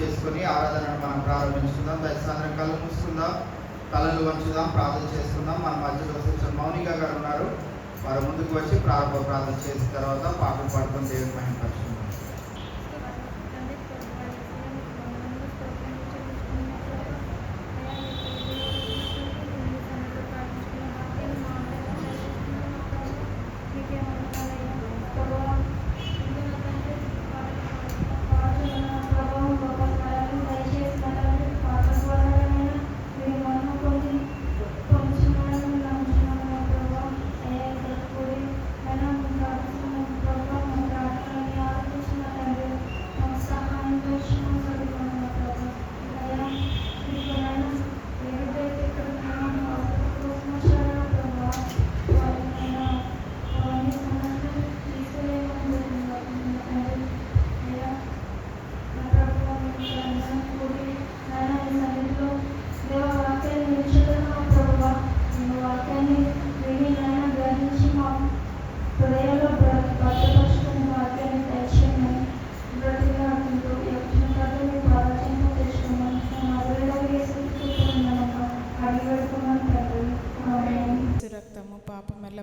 చేసుకొని ఆరాధనను మనం ప్రారంభించుకుందాం. దయచేసి కళ్ళు మూసుకుందాం, కళ్ళను వంచుదాం, ప్రార్థన చేసుకుందాం. మన మధ్యలో సిస్టర్ మౌనిక గారు ఉన్నారు, వారు ముందుకు వచ్చి ప్రారంభ ప్రార్థన చేసిన తర్వాత పాటలు పాడుకొని దేవుని మహిమపరచుకుందాం.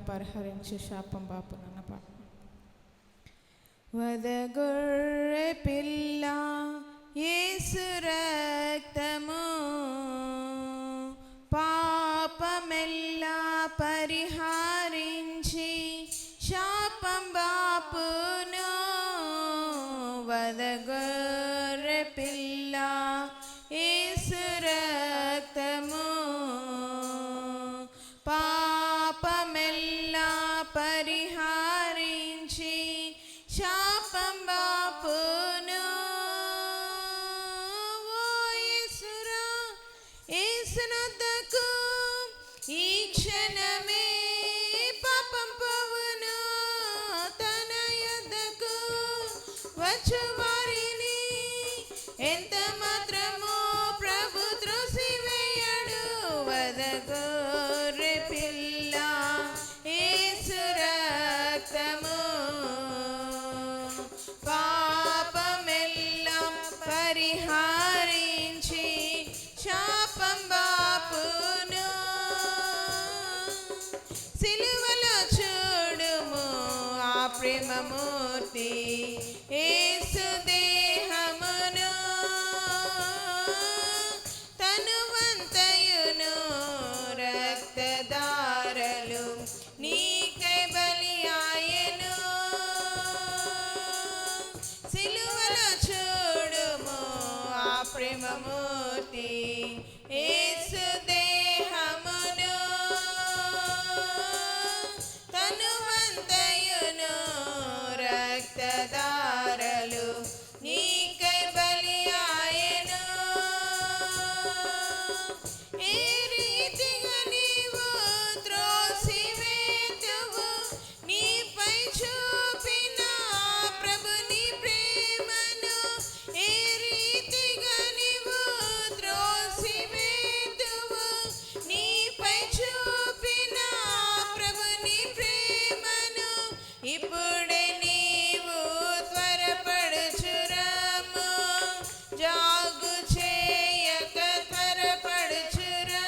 పరిహరించి శాపం బాపు నన్న పాట. వదగొర్రె పిల్ల యేసు రక్తము పాపమెల్లా పరిహరించి శాపం బాపును. వదగొర్రె పిల్ల యేసు రక్తము పరిహరించి శాపం బాపును. ఓ యేసురా యేసునొద్దకు ఈ క్షణమే పాపం పోవును. తన యొద్దకు వచ్చు వారిని ఎంత మాత్రము ప్రభు త్రోసివేయడు. వదగొర్రె పిల్ల యేసు రక్తము పాపమెల్లా పరిహరించి శాపం బాపును. సిలువలో చూడుము ఆ ప్రేమమూర్తి యేసు దేహమును. తనువంతయును రక్తధారలు నీకై బలి ఆయను. సిలువలో చూడుము ఆ ప్రేమమూర్తి యేసు దేహమును. తనువంతయును రక్తధారలు నీకై బలి ఆయను. ఏ రీతిగా నీవు త్రోసివేతువు నీపై చూపిన ప్రభుని ప్రేమను. ఏ రీతిగా నీవు త్రోసివేతువు నీపై చూపిన ప్రభుని ప్రేమను. ఇప్పుడే నీవు త్వరపడుచురము, జాగు చేయక త్వరపడుచురము.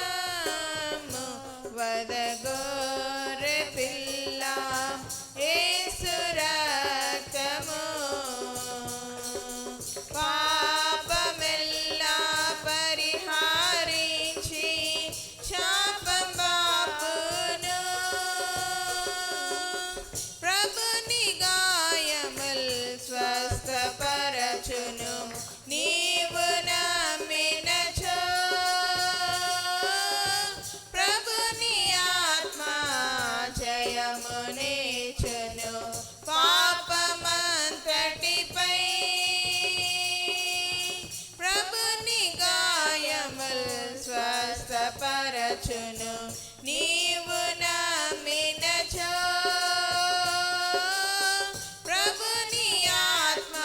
వదగొర్రె పిల్ల యేసు రక్తము పాపమెల్లా పరిహరించి శాపం బాపును. ప్రభుని గాయముల్ స్వస్థపరచును నీవు నమ్మినచో. ప్రభుని ఆత్మ జయమునిచ్చును పాపమంతటిపై. ప్రభుని గాయముల్ స్వస్థపరచును నీవు నమ్మినచో. ప్రభుని ఆత్మ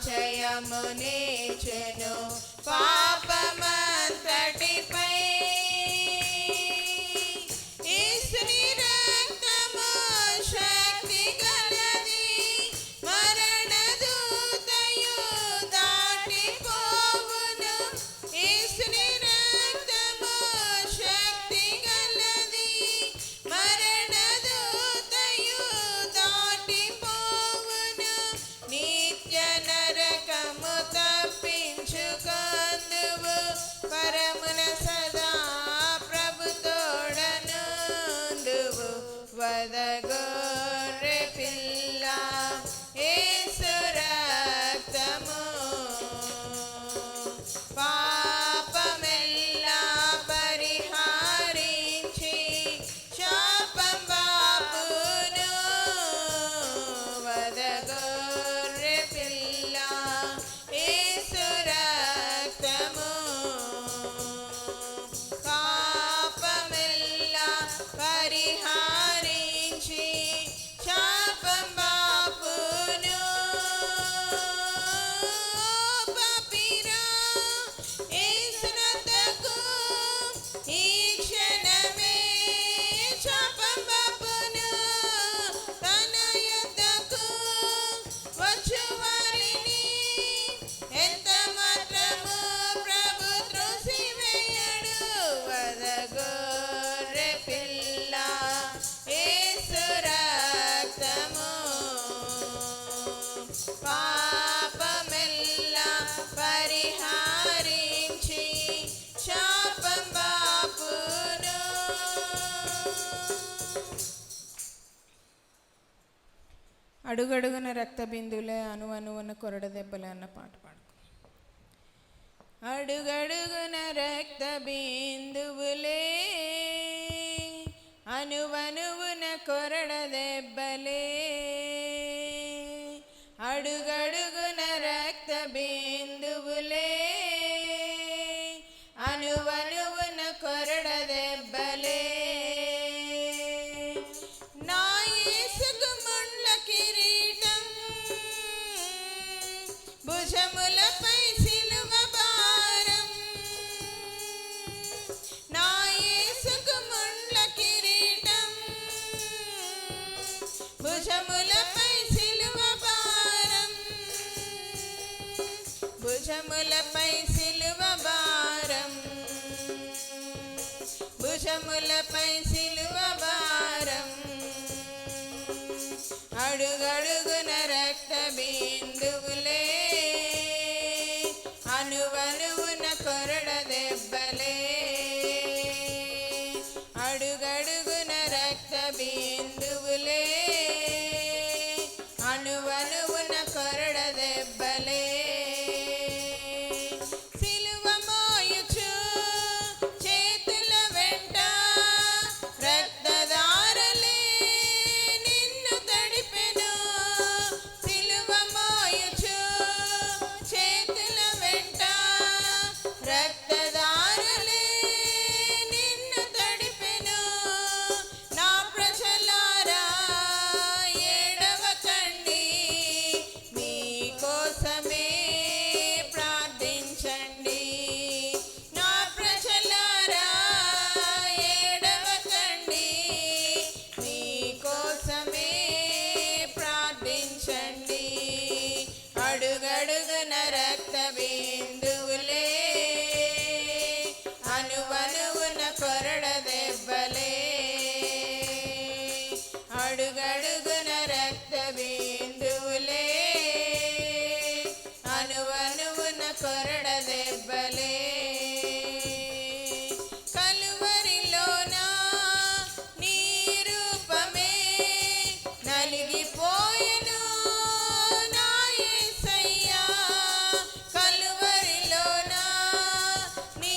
జయమునిచ్చును పాపమంతటిపై. యేసుని రక్తము శక్తి గలది, మరణ దూతయు దాటిపో అడుగడుగున రక్త బిందువులే అణువణువున కొరడ దెబ్బలే అన్న పాట పాడుకో. అడుగడుగున రక్త బిందువులే అణువణువున కొరడ దెబ్బలే, అడుగడుగున రక్త బిందువులే అణువణువున కొరడ దెబ్బలే, నా యేసుకు ముండ్ల కిరీటం భుజములపై సిలువ భారం, నా యేసుకు ముండ్ల కిరీటం భుజములపై సిలువ భారం, భుజములపై సిలువ భారం, భుజములపై సిలువ భారం, అడుగడుగున రక్త బిందువులే అణువణువున కొరడ దెబ్బలే, అడుగడుగున రక్త బిందువులే అణువణువున కొరడ దెబ్బలే, సిలువ మోయుచు చేతుల వెంట రక్తధారలే నిన్ను తడిపెను, సిలువ మోయుచు చేతుల వెంట రక్తధారలే నిన్ను తడిపెను, నా ప్రజలారా ఏడవకండి, మీ కోసమే ప్రార్థించండి, నా ప్రజలారా ఏడవకండి, మీ కోసమే ప్రార్థించండి, అడుగడుగున రక్త బిందువులే అణువణువున కొరడ దెబ్బలే, అడుగడుగున రక్త బిందువులే అణువణువున కొరడ దెబ్బలే, కలువరిలోన నీ రూపమే నలిగిపోయెను నా యేసయ్యా, కలువరిలోన నీ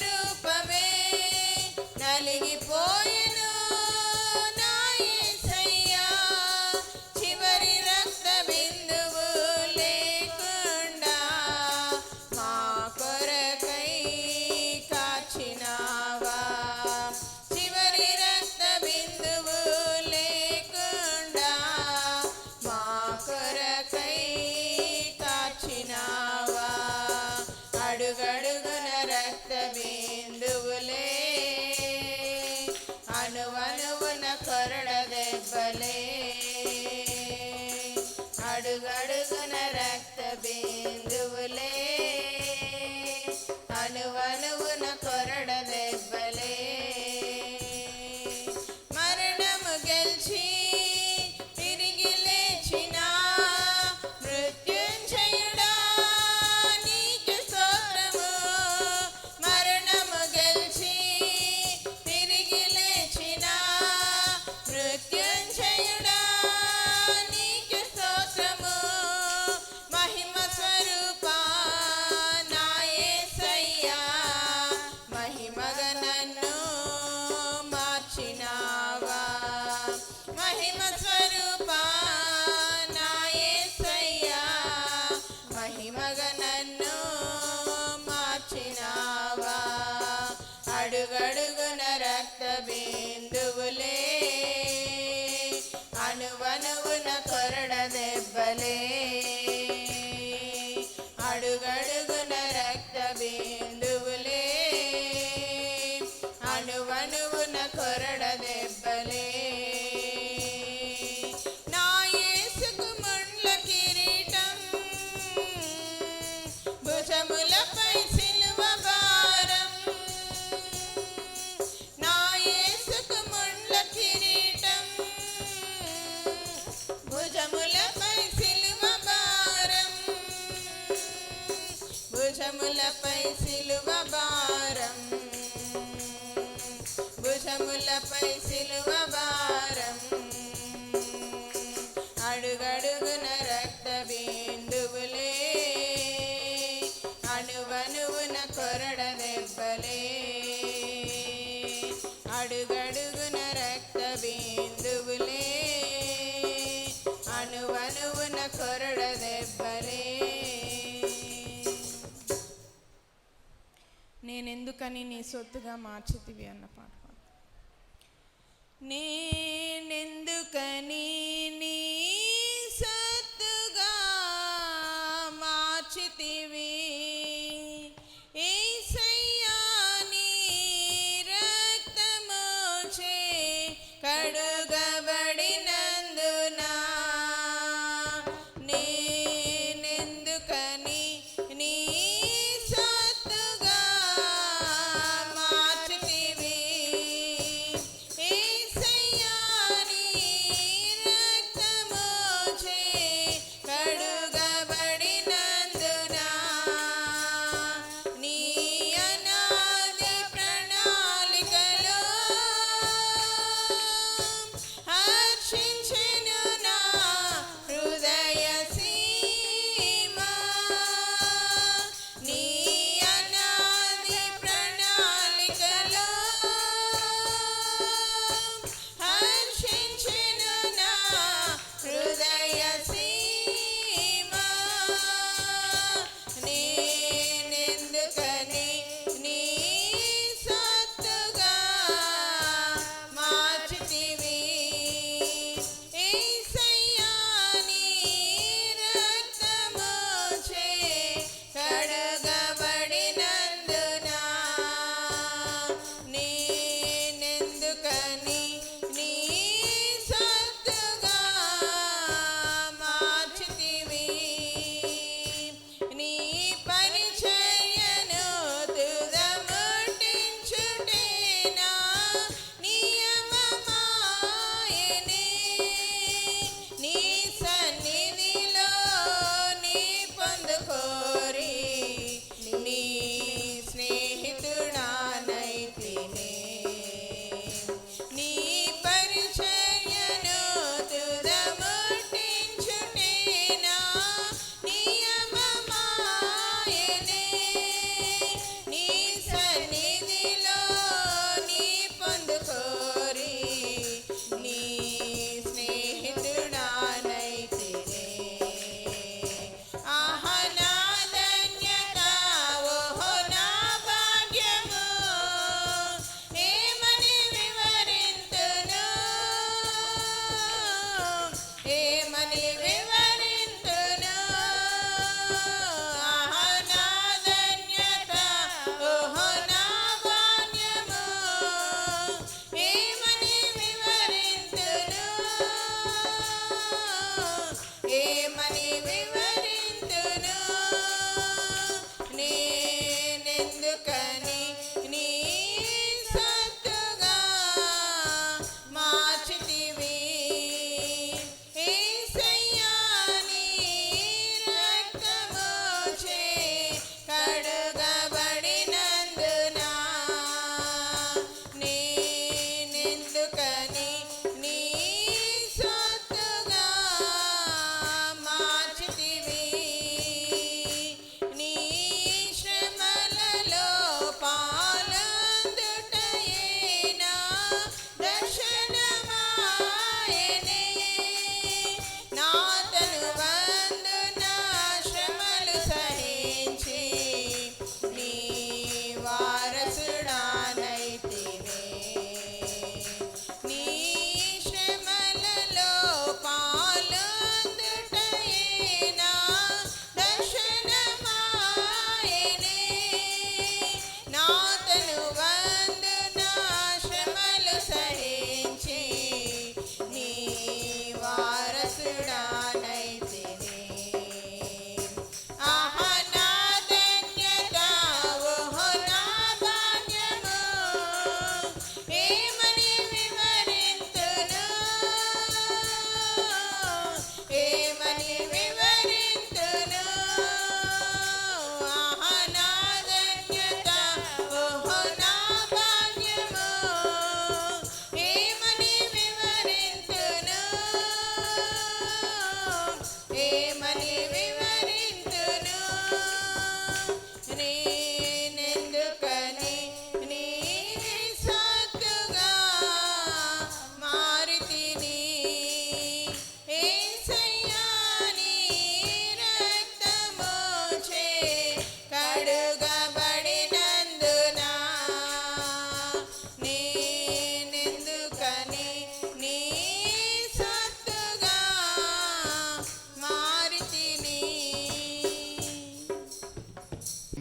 రూపమే నలిగిపోయెను నా యేసయ్యా, చివరి రక్త బిందువు లేకుండా మా కొరకై కాచినావా, చివరి రక్త బిందువు లేకుండా మా కొరకై కాచినావా, అడుగడుగున రక్త బిందువులే అణువణువున కొరడ దెబ్బలే, అడుగడుగున రక్త బిందువులే అణువణువున కొరడ దెబ్బలే, మరణము గెలిచి తిరిగి లేచిన మృత్యుంజయుడా నీకు స్తోత్రము, మరణము గెలిచి తిరిగి లేచిన మృత్యుంజయుడా నీకు స్తోత్రము, మహిమ స్వరూపా నా యేసయ్యా, మహిమగా నన్ను మార్చినావా, మహిమ స్వరూపా నా యేసయ్యా, మహిమగా నన్ను మార్చినావా, అడుగడుగున రక్త బిందువులే అణువణువున కొరడ దెబ్బలే, అడుగడుగున రక్త బిందువులే అణువణువున కొరడ దెబ్బలే, నా యేసుకు ముండ్ల కిరీటం భుజములపై సిలువ భారం, నా యేసుకు ముండ్ల కిరీటం భుజములపై సిలువ భారం, భుజములపై సిలువ భారం, భుజములపై సిలువ భారం, అడుగడు అనువనువున కొరడ దెబ్బలే అడుగడుగున రక్త బిందువులే అనువనువున కొరడ దెబ్బలే. నేనెందుకని నీ సొత్తుగా మార్చితివి అన్న పాట. నేనెందుకని నీ సొత్తుగా మార్చితివి యేసయ్యా నీ రక్తముచే కడుగబడినందున. నేనెందుకని నీ సొత్తుగా మార్చితివి యేసయ్యా నీ రక్తముచే కడుగబడినందున. నీ అనాది ప్రణాళికలో హర్షించెను నా హృదయ సీమ. నీ అనాది ప్రణాళికలో హర్షించెను నా హృదయ సీమ. నేనెందుకని నీ సొత్తుగా మార్చితివి యేసయ్యా నీ రక్తముచే కడగబడినందున. నేనెందుకని నీ సొత్తుగా మార్చితివి. నీ పరిచర్యను తుదముట్టించుటే నా నియమమాయెనే. నీ సన్నిధిలో నీ పొందుకోరి నీ స్నేహితుడానైతినే. నీ పరిచర్యను తుదముట్టించుటే నా నియమమాయెనే. నీ సన్నిధిలో నీ పొందుకోరి నీ స్నేహితుడానైతినే. ఆహా నా ధన్యత ఓహో నా భాగ్యము ఏమని వివరింతును ఏమని వివరింతును. ఆహా నా ధన్యత ఓహో నా భాగ్యము ఏమని వివరింతును ఏమని వివరింతును. నేనెందుకని నీ సొత్తుగా మార్చితివి యేసయ్యా నీ రక్తముచే కడుగబడినందున. నేనెందుకని నీ సొత్తుగా మార్చితివి. నీ శ్రమలలో పాలొందుటయే నా దర్శనమాయెనే. నా తనువందు నా శ్రమలు సహించి నీ వారసుడానైతినే. నీ శ్రమలలో పాలొందుటయే నా దర్శనమాయెనే. నా తనువందు నా శ్రమలు సహించి నీ వారసుడానైతినే. ఆహా నా ధన్యత ఓహో నా భాగ్యము ఏమని వివరింతును ఏమని వివరింతును. ఆహా నా ధన్యత ఓహో నా భాగ్యము ఏమని వివరింతును ఏమని వివరింతును. నీ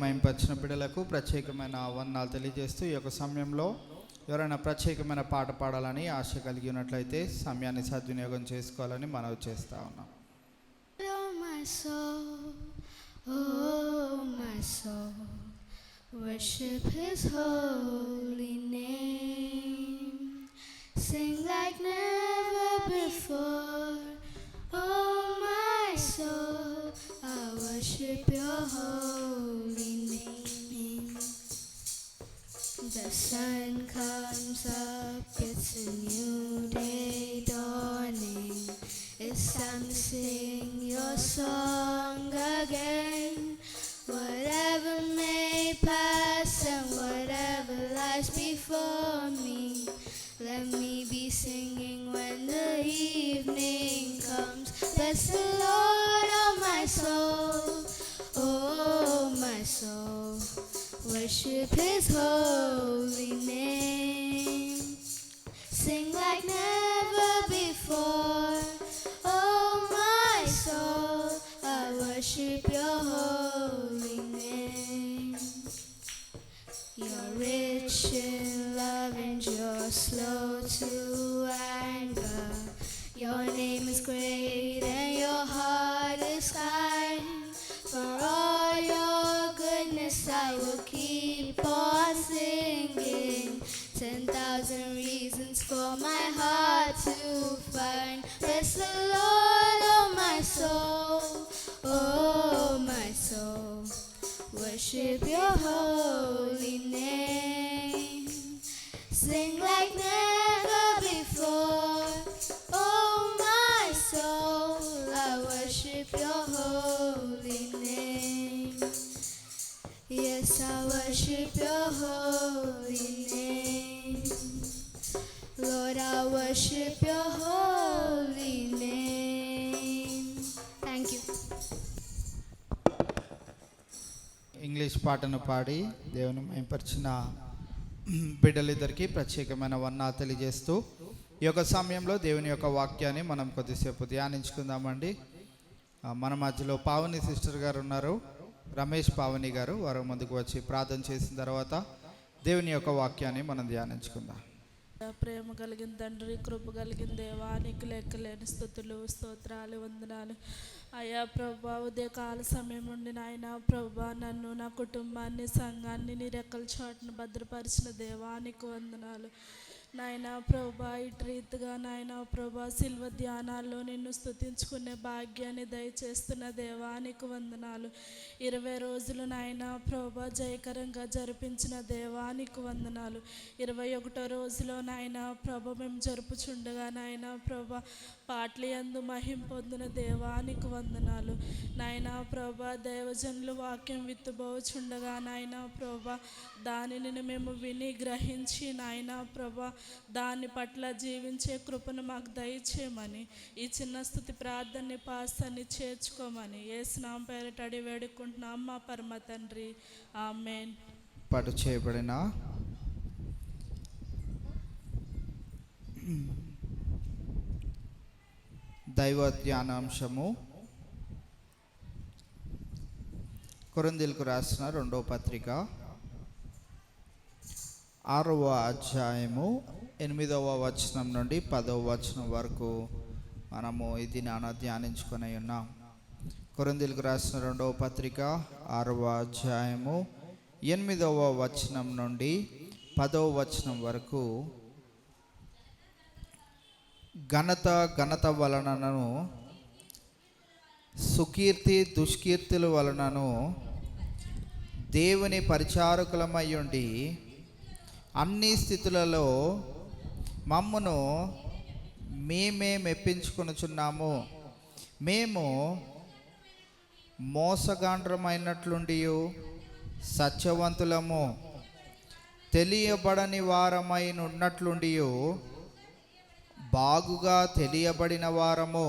మైంపరిచిన బిడ్డలకు ప్రత్యేకమైన వందనాలు తెలియజేస్తూ ఈ యొక్క సమయంలో ఎవరైనా ప్రత్యేకమైన పాట పాడాలని ఆశ కలిగి ఉన్నట్లయితే సమయాన్ని సద్వినియోగం చేసుకోవాలని మనవి చేస్తూ ఉన్నాం. Oh my soul, oh my soul, worship His holy name. Sing like never before. Oh my soul, I worship Your holy name. The sun comes up, it's a new day dawning. It's time to sing Your song again. Whatever may pass and whatever lies before me, let me be singing when the evening comes. Bless the Lord, oh my soul, oh my soul, worship His holy name. Sing like never before. Oh my soul, I worship Your holy name. You're rich in love and You're slow to anger. Your name is great and Your heart is kind. For all Your goodness I will keep on singing. 10,000 reasons for my heart to find. Bless the Lord, oh my soul, oh my soul, worship Your holy name. Sing like never before. Oh my soul, I worship Your holy name. Yes, I worship Your holy name. Lord, I worship Your holy name. Thank you. English పాటను పాడి దేవుని మైంపరిచిన బిడ్డలిద్దరికీ ప్రత్యేకమైన వందనాలు తెలియజేస్తూ ఈ యొక్క సమయంలో దేవుని యొక్క వాక్యాన్ని మనం కొద్దిసేపు ధ్యానించుకుందామండి. మన మధ్యలో పావని సిస్టర్ గారు ఉన్నారు, రమేష్ పావని గారు. వారు ముందుకు వచ్చి ప్రార్థన చేసిన తర్వాత దేవుని యొక్క వాక్యాన్ని మనం ధ్యానించుకుందాం. ప్రేమ కలిగిన తండ్రి, కృప కలిగిన దేవా, నీకు లెక్కలేని స్తుతులు, స్తోత్రాలు, వందనాలు అయ్యా ప్రభా. ఉదయకాల సమయం నుండి నాయన ప్రభా నన్ను, నా కుటుంబాన్ని, సంఘాన్ని నీ రెక్కల చాటును భద్రపరిచిన దేవా నీకు వందనాలు నాయన ప్రభా. ఇటు రీతిగా నాయన ప్రభా శిల్వ ధ్యానాల్లో నిన్ను స్తుతించుకునే భాగ్యాన్ని దయచేస్తున్న దేవా నీకు వందనాలు. 20 రోజులు నాయన ప్రభా జయకరంగా జరిపించిన దేవా నీకు వందనాలు. 21వ రోజులో నాయన ప్రభ మేము జరుపుచుండగా నాయన ప్రభా పాటలు యందు మహిం పొందిన దేవా నీకు వందనాలు నాయన ప్రభా. దైవజనులు వాక్యం విత్తుబోచుండగా నాయన ప్రభా దానిని మేము విని గ్రహించి నాయన ప్రభా దాని పట్ల జీవించే కృపను మాకు దయచేయమని, ఈ చిన్న స్తుతి ప్రార్థనని పాస్తాన్ని చేర్చుకోమని యేసు నామమున పేరిట అడిగి వేడుకుంటున్నాం మా పరమ తండ్రి, ఆమేన్. పాటు చేయబడిన దైవ ధ్యానాంశము కొరింథీయులకు రాసిన 2వ పత్రిక 6వ అధ్యాయము 8వ వచనం నుండి 10వ వచనం వరకు మనము ఇది ధ్యానించుకొని ఉన్నాం. కొరింథీయులకు రాసిన 2వ పత్రిక 6వ అధ్యాయము 8వ వచనం నుండి 10వ వచనం వరకు ఘనత వలనను సుకీర్తి దుష్కీర్తుల వలనను దేవుని పరిచారకులమై ఉండి అన్ని స్థితులలో మమ్మును మేమే మెప్పించుకొనుచున్నాము. మేము మోసగాండ్రమైనట్లుండి సత్యవంతులము, తెలియబడని వారమై ఉన్నట్లుండి బాగుగా తెలియబడిన వారము,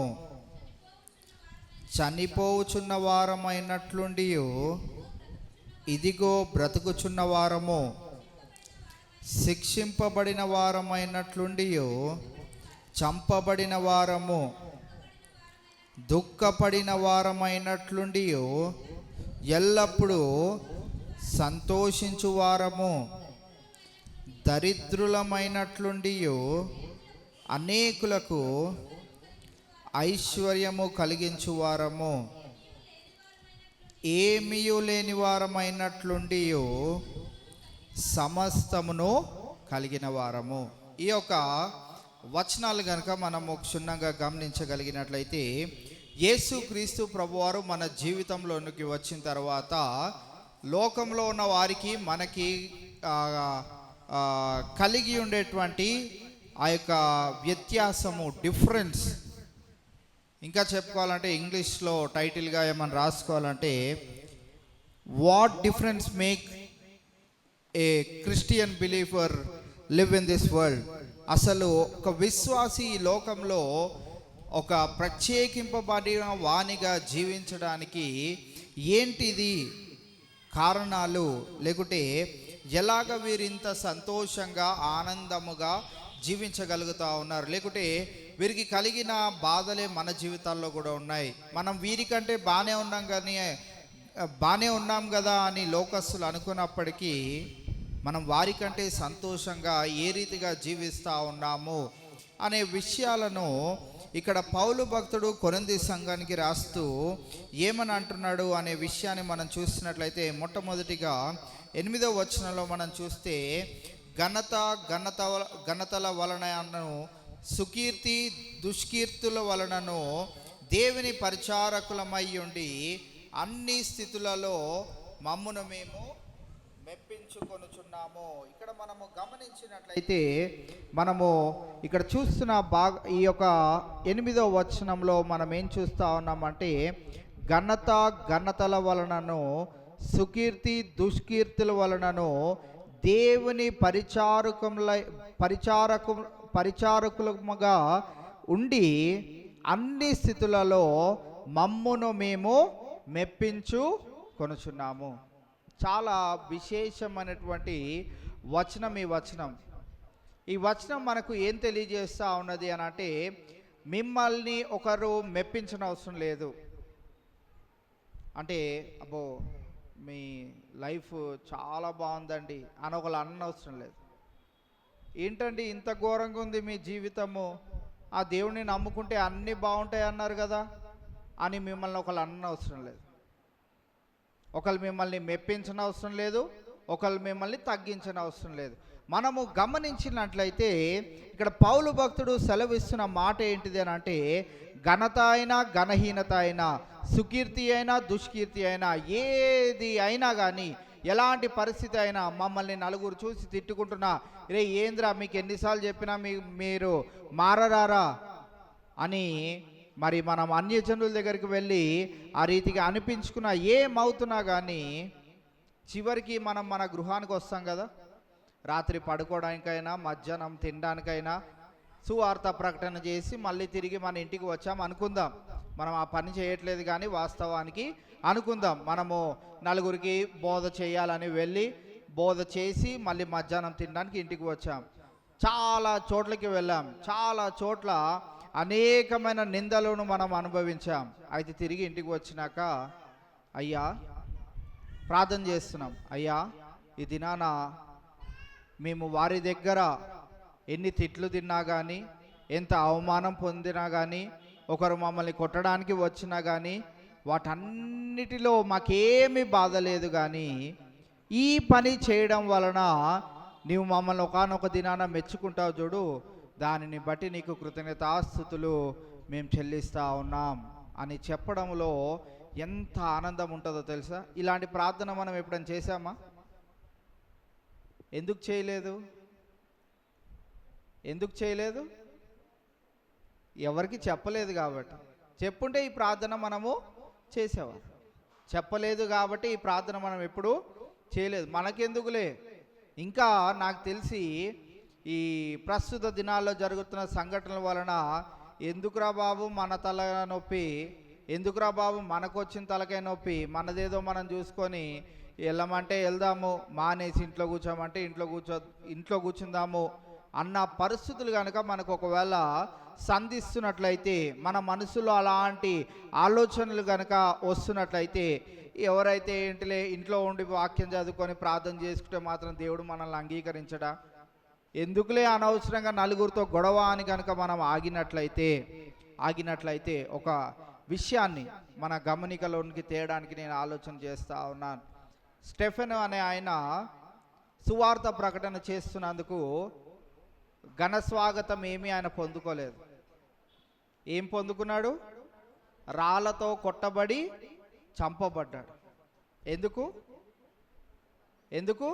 చనిపోవుచున్న వారమైనట్లుండి ఇదిగో బ్రతుకుచున్న వారము, శిక్షింపబడిన వారమైనట్లుండి చంపబడిన వారము, దుఃఖపడిన వారమైనట్లుండి ఎల్లప్పుడూ సంతోషించు వారము, దరిద్రులమైనట్లుండి అనేకులకు ఐశ్వర్యము కలిగించు వారము, ఏమీయు లేని వారమైనట్లుండి సమస్తమును కలిగిన వారము. ఈ యొక్క వచనాలు కనుక మనము క్షుణ్ణంగా గమనించగలిగినట్లయితే, యేసుక్రీస్తు ప్రభువారు మన జీవితంలోనికి వచ్చిన తర్వాత లోకంలో ఉన్న వారికి మనకి కలిగి ఉండేటువంటి ఆ యొక్క వ్యత్యాసము, డిఫరెన్స్, ఇంకా చెప్పుకోవాలంటే ఇంగ్లీష్లో టైటిల్గా ఏమన్నా రాసుకోవాలంటే, what difference make a Christian believer live in this world. అసలు ఒక విశ్వాసి ఈ లోకంలో ఒక ప్రత్యేకింపబడిన వానిగా జీవించడానికి ఏంటిది కారణాలు, లేకుంటే ఎలాగ వీరింత సంతోషంగా ఆనందముగా జీవించగలుగుతూ ఉన్నారు, లేకుంటే వీరికి కలిగిన బాధలే మన జీవితాల్లో కూడా ఉన్నాయి. మనం వీరికంటే బాగానే ఉన్నాం కదా అని లోకస్తులు అనుకున్నప్పటికీ మనం వారికంటే సంతోషంగా ఏ రీతిగా జీవిస్తూ ఉన్నాము అనే విషయాలను ఇక్కడ పౌలు భక్తుడు కొరింథీ సంఘానికి రాస్తూ ఏమని అంటున్నాడు అనే విషయాన్ని మనం చూసినట్లయితే, మొట్టమొదటిగా 8వ వచనంలో మనం చూస్తే, ఘనతల వలనను సుకీర్తి దుష్కీర్తుల వలనను దేవుని పరిచారకులమై ఉండి అన్ని స్థితులలో మమ్మును మేము మెప్పించుకొనుచున్నాము. ఇక్కడ మనము గమనించినట్లయితే, మనము ఇక్కడ చూస్తున్న ఈ యొక్క 8వ వచనంలో మనం ఏం చూస్తూ ఉన్నామంటే, ఘనతల వలనను సుకీర్తి దుష్కీర్తుల వలనను దేవుని పరిచారకులుగా ఉండి అన్ని స్థితులలో మమ్మును మేము మెప్పించుకొనుచున్నాము. చాలా విశేషమైనటువంటి వచనం ఈ వచనం మనకు ఏం తెలియజేస్తూ ఉన్నది అని అంటే, మిమ్మల్ని ఒకరు మెప్పించిన అవసరం లేదు. అంటే అబ్బో మీ లైఫ్ చాలా బాగుందండి అని ఒకళ్ళు అన్న అవసరం లేదు. ఏంటండి ఇంత ఘోరంగా ఉంది మీ జీవితము, ఆ దేవుడిని నమ్ముకుంటే అన్నీ బాగుంటాయి అన్నారు కదా అని మిమ్మల్ని ఒకళ్ళు అన్న అవసరం లేదు. ఒకళ్ళు మిమ్మల్ని మెప్పించిన అవసరం లేదు, ఒకళ్ళు మిమ్మల్ని తగ్గించిన అవసరం లేదు. మనము గమనించినట్లయితే ఇక్కడ పౌలు భక్తుడు సెలవిస్తున్న మాట ఏంటిది అని అంటే, ఘనత అయినా ఘనహీనత అయినా సుకీర్తి అయినా దుష్కీర్తి అయినా ఏది అయినా కానీ, ఎలాంటి పరిస్థితి అయినా మమ్మల్ని నలుగురు చూసి తిట్టుకుంటున్నా, రే ఏంద్రా మీకు ఎన్నిసార్లు చెప్పినా మీరు మారరారా అని మరి మనం అన్యజనుల దగ్గరికి వెళ్ళి ఆ రీతిగా అనిపించుకున్న ఏమవుతున్నా కానీ చివరికి మనం మన గృహానికి వస్తాం కదా, రాత్రి పడుకోవడానికైనా మధ్యాహ్నం తినడానికైనా సువార్త ప్రకటన చేసి మళ్ళీ తిరిగి మన ఇంటికి వచ్చాం అనుకుందాం. మనం ఆ పని చేయట్లేదు కానీ వాస్తవానికి అనుకుందాం, మనము నలుగురికి బోధ చేయాలని వెళ్ళి బోధ చేసి మళ్ళీ మధ్యాహ్నం తినడానికి ఇంటికి వచ్చాం. చాలా చోట్లకి వెళ్ళాం, చాలా చోట్ల అనేకమైన నిందలను మనం అనుభవించాం. అయితే తిరిగి ఇంటికి వచ్చినాక అయ్యా ప్రార్థన చేస్తున్నాం, అయ్యా ఈ దినాన మేము వారి దగ్గర ఎన్ని తిట్లు తిన్నా కానీ, ఎంత అవమానం పొందినా కానీ, ఒకరు మమ్మల్ని కొట్టడానికి వచ్చినా కానీ వాటన్నిటిలో మాకేమీ బాధ లేదు. కానీ ఈ పని చేయడం వలన నీవు మమ్మల్ని ఒకానొక దినాన మెచ్చుకుంటావు చూడు, దానిని బట్టి నీకు కృతజ్ఞతాస్తుతులు మేము చెల్లిస్తూ ఉన్నాం అని చెప్పడంలో ఎంత ఆనందం ఉంటుందో తెలుసా. ఇలాంటి ప్రార్థన మనం ఎప్పుడైనా చేశామా? ఎందుకు చేయలేదు? ఎవరికి చెప్పలేదు కాబట్టి. చెప్పుంటే ఈ ప్రార్థన మనము చేసేవారు. చెప్పలేదు కాబట్టి ఈ ప్రార్థన మనం ఎప్పుడు చేయలేదు. మనకెందుకులే. ఇంకా నాకు తెలిసి ఈ ప్రస్తుత దినాల్లో జరుగుతున్న సంఘటనల వలన ఎందుకురా బాబు మన తల నొప్పి, ఎందుకురా బాబు మనకు వచ్చిన తలకాయ నొప్పి, మనదేదో మనం చూసుకొని వెళ్ళమంటే వెళ్దాము, మానేసి ఇంట్లో కూర్చోమంటే ఇంట్లో కూర్చుందాము అన్న పరిస్థితులు కనుక మనకు ఒకవేళ సంధిస్తున్నట్లయితే, మన మనసులో అలాంటి ఆలోచనలు కనుక వస్తున్నట్లయితే, ఎవరైతే ఇంట్లో ఉండి వాక్యం చదువుకొని ప్రార్థన చేసుకుంటే మాత్రం దేవుడు మనల్ని అంగీకరించడా? ఎందుకులే అనవసరంగా నలుగురితో గొడవ అని కనుక మనం ఆగినట్లయితే ఒక విషయాన్ని మన గమనికలోనికి తేయడానికి నేను ఆలోచన చేస్తూ ఉన్నాను. స్టెఫెన్ అనే ఆయన సువార్త ప్రకటన చేస్తున్నందుకు ఘన స్వాగతం ఏమీ ఆయన పొందుకోలేదు. ఏం పొందుకున్నాడు? రాళ్లతో కొట్టబడి చంపబడ్డాడు. ఎందుకు?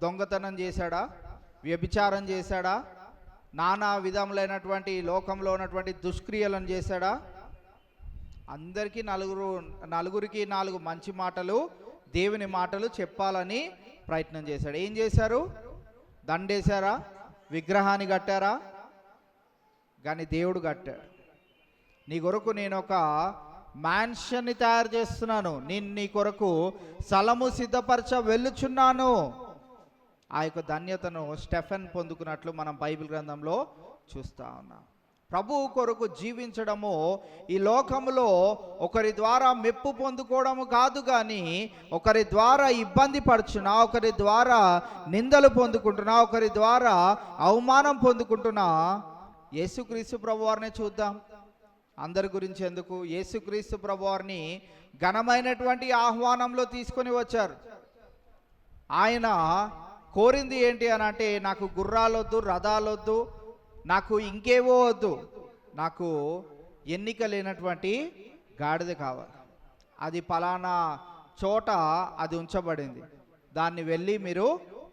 దొంగతనం చేశాడా? వ్యభిచారం చేశాడా? నానా విధములైనటువంటి లోకంలో ఉన్నటువంటి దుష్క్రియలను చేశాడా? నలుగురికి 4 మంచి మాటలు, దేవుని మాటలు చెప్పాలని ప్రయత్నం చేశాడు. ఏం చేశారు? దండేశారా? విగ్రహాన్ని కట్టారా? కానీ దేవుడు కట్టాడు. నీ కొరకు నేను ఒక మ్యాన్షన్ని తయారు చేస్తున్నాను, నేను నీ కొరకు స్థలము సిద్ధపరచ వెళ్ళుచున్నాను. ఆ యొక్క ధన్యతను స్టెఫెన్ పొందుకున్నట్లు మనం బైబిల్ గ్రంథంలో చూస్తూ ఉన్నాం. ప్రభువు కొరకు జీవించడము ఈ లోకములో ఒకరి ద్వారా మెప్పు పొందుకోవడము కాదు, కానీ ఒకరి ద్వారా ఇబ్బంది పడుచున్నా, ఒకరి ద్వారా నిందలు పొందుకుంటున్నా, ఒకరి ద్వారా అవమానం పొందుకుంటున్నా యేసుక్రీస్తు ప్రభువారిని చూద్దాం. అందరి గురించి ఎందుకు? యేసుక్రీస్తు ప్రభువారిని ఘనమైనటువంటి ఆహ్వానంలో తీసుకొని వచ్చారు. ఆయన కోరింది ఏంటి అని అంటే, నాకు గుర్రాలొద్దు, రథాలొద్దు, నాకు ఇంకేవో వద్దు, నాకు ఎన్నిక లేనటువంటి గాడిద కావాలి. అది పలానా చోట అది ఉంచబడింది, దాన్ని వెళ్ళి మీరు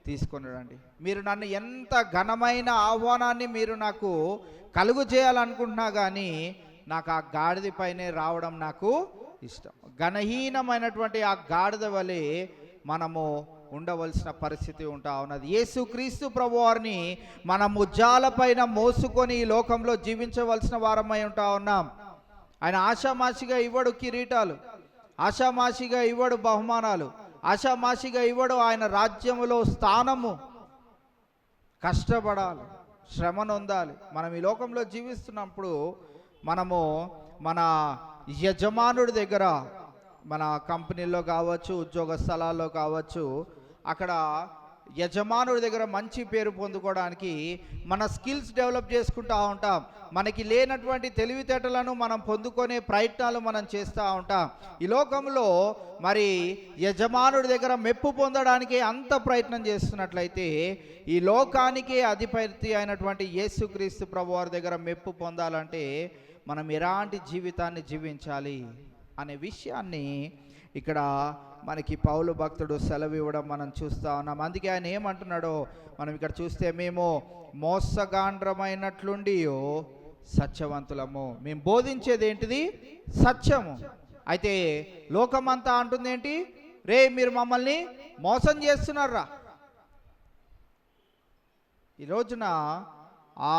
తీసుకొని రండి. మీరు నన్ను ఎంత ఘనమైన ఆహ్వానాన్ని మీరు నాకు కలుగు చేయాలనుకుంటున్నా కానీ నాకు ఆ గాడిద పైనే రావడం నాకు ఇష్టం. ఘనహీనమైనటువంటి ఆ గాడిద వలె మనము ఉండవలసిన పరిస్థితి ఉంటా ఉన్నది. యేసుక్రీస్తు ప్రభువారిని మనము జాలపైన మోసుకొని ఈ లోకంలో జీవించవలసిన వారమై ఉంటా ఉన్నాం. ఆయన ఆషామాషిగా ఇవ్వడు కిరీటాలు, ఆషామాషిగా ఇవ్వడు బహుమానాలు, ఆషామాషిగా ఇవ్వడు ఆయన రాజ్యములో స్థానము. కష్టపడాలి, శ్రమ నొందాలి. మనం ఈ లోకంలో జీవిస్తున్నప్పుడు మనము మన యజమానుడి దగ్గర, మన కంపెనీల్లో కావచ్చు, ఉద్యోగ స్థలాల్లో కావచ్చు, అక్కడ యజమానుడి దగ్గర మంచి పేరు పొందుకోవడానికి మన స్కిల్స్ డెవలప్ చేసుకుంటూ ఉంటాం. మనకి లేనటువంటి తెలివితేటలను మనం పొందుకునే ప్రయత్నాలు మనం చేస్తూ ఉంటాం. ఈ లోకంలో మరి యజమానుడి దగ్గర మెప్పు పొందడానికి అంత ప్రయత్నం చేస్తున్నట్లయితే, ఈ లోకానికి అధిపతి అయినటువంటి యేసుక్రీస్తు ప్రభువారి దగ్గర మెప్పు పొందాలంటే మనం ఎలాంటి జీవితాన్ని జీవించాలి అనే విషయాన్ని ఇక్కడ మనకి పౌలు భక్తుడు సెలవు ఇవ్వడం మనం చూస్తూ ఉన్నాం. అందుకే ఆయన ఏమంటున్నాడో మనం ఇక్కడ చూస్తే, మేము మోసగాండ్రమైనట్లుండి సత్యవంతులము. మేము బోధించేది ఏంటిది? సత్యము. అయితే లోకమంతా అంటుంది ఏంటి? రే, మీరు మమ్మల్ని మోసం చేస్తున్నారా. ఈ రోజున ఆ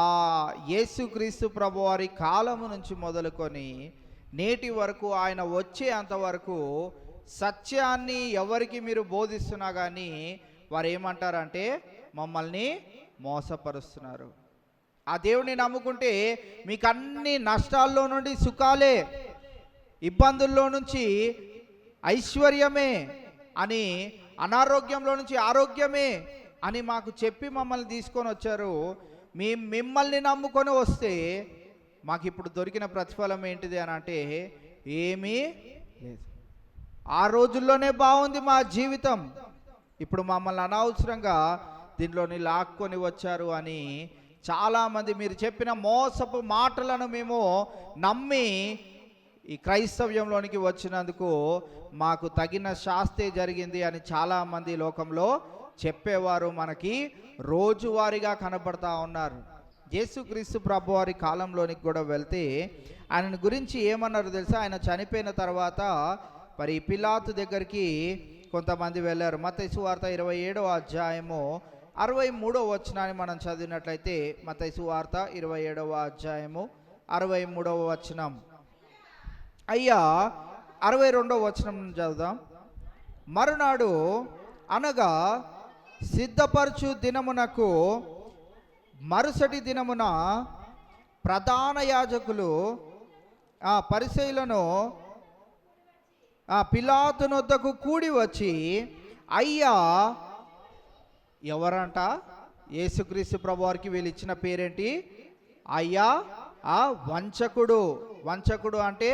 యేసుక్రీస్తు ప్రభువారి కాలము నుంచి మొదలుకొని నేటి వరకు ఆయన వచ్చే అంతవరకు సత్యాన్ని ఎవరికి మీరు బోధిస్తున్నా కానీ వారు ఏమంటారంటే మమ్మల్ని మోసపరుస్తున్నారు. ఆ దేవుడిని నమ్ముకుంటే మీకు అన్ని నష్టాల్లో నుండి సుఖాలే, ఇబ్బందుల్లో నుంచి ఐశ్వర్యమే అని, అనారోగ్యంలో నుంచి ఆరోగ్యమే అని మాకు చెప్పి మమ్మల్ని తీసుకొని వచ్చారు. మిమ్మల్ని నమ్ముకొని వస్తే మాకు ఇప్పుడు దొరికిన ప్రతిఫలం ఏంటిది అని అంటే ఏమీ లేదు. ఆ రోజుల్లోనే బాగుంది మా జీవితం, ఇప్పుడు మమ్మల్ని అనవసరంగా దీనిలోని లాక్కొని వచ్చారు అని చాలామంది మీరు చెప్పిన మోసపు మాటలను మేము నమ్మి ఈ క్రైస్తవ్యంలోనికి వచ్చినందుకు మాకు తగిన శాస్తి జరిగింది అని చాలామంది లోకంలో చెప్పేవారు మనకి రోజువారీగా కనబడతా ఉన్నారు. యేసుక్రీస్తు ప్రభువారి కాలంలోనికి కూడా వెళ్తే ఆయన గురించి ఏమన్నారు తెలుసా? ఆయన చనిపోయిన తర్వాత మరి పిలాతు దగ్గరికి కొంతమంది వెళ్ళారు. మత్తయి సువార్త 27వ అధ్యాయము 63వ వచనాన్ని మనం చదివినట్లయితే, మత్తయి సువార్త 27వ అధ్యాయము 63వ వచనం. అయ్యా 62వ వచనం చదువుదాం. మరునాడు అనగా సిద్ధపరచు దినమునకు మరుసటి దినమున ప్రధాన యాజకులు ఆ పరిసయ్యులను పిలాతు వద్దకు కూడి వచ్చి, అయ్యా, ఎవరంట? యేసుక్రీస్తు ప్రభువారికి వీళ్ళు ఇచ్చిన పేరేంటి? అయ్యా వంచకుడు. వంచకుడు అంటే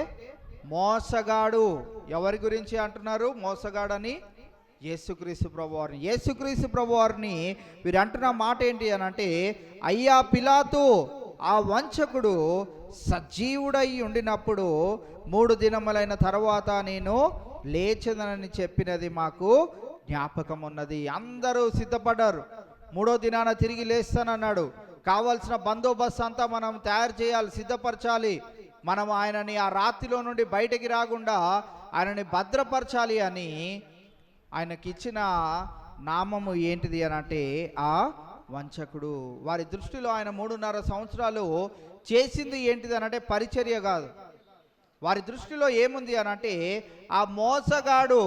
మోసగాడు. ఎవరి గురించి అంటున్నారు మోసగాడని? యేసుక్రీస్తు ప్రభువారిని. యేసుక్రీస్తు ప్రభువారిని వీరు అంటున్న మాట ఏంటి అని అంటే, అయ్యా పిలాతు, ఆ వంచకుడు సజీవుడై ఉండినప్పుడు 3 దినములైన తర్వాత నేను లేచదనని చెప్పినది మాకు జ్ఞాపకం ఉన్నది. అందరూ సిద్ధపడ్డారు. 3వ దినాన తిరిగి లేస్తానన్నాడు. కావాల్సిన బందోబస్తు అంతా మనం తయారు చేయాలి, సిద్ధపరచాలి. మనం ఆయనని ఆ రాత్రిలో నుండి బయటికి రాకుండా ఆయనని భద్రపరచాలి అని ఆయనకిచ్చిన నామము ఏంటిది అని అంటే ఆ వంచకుడు. వారి దృష్టిలో ఆయన 3.5 సంవత్సరాలు చేసింది ఏంటిది అనంటే పరిచర్య కాదు. వారి దృష్టిలో ఏముంది అని అంటే ఆ మోసగాడు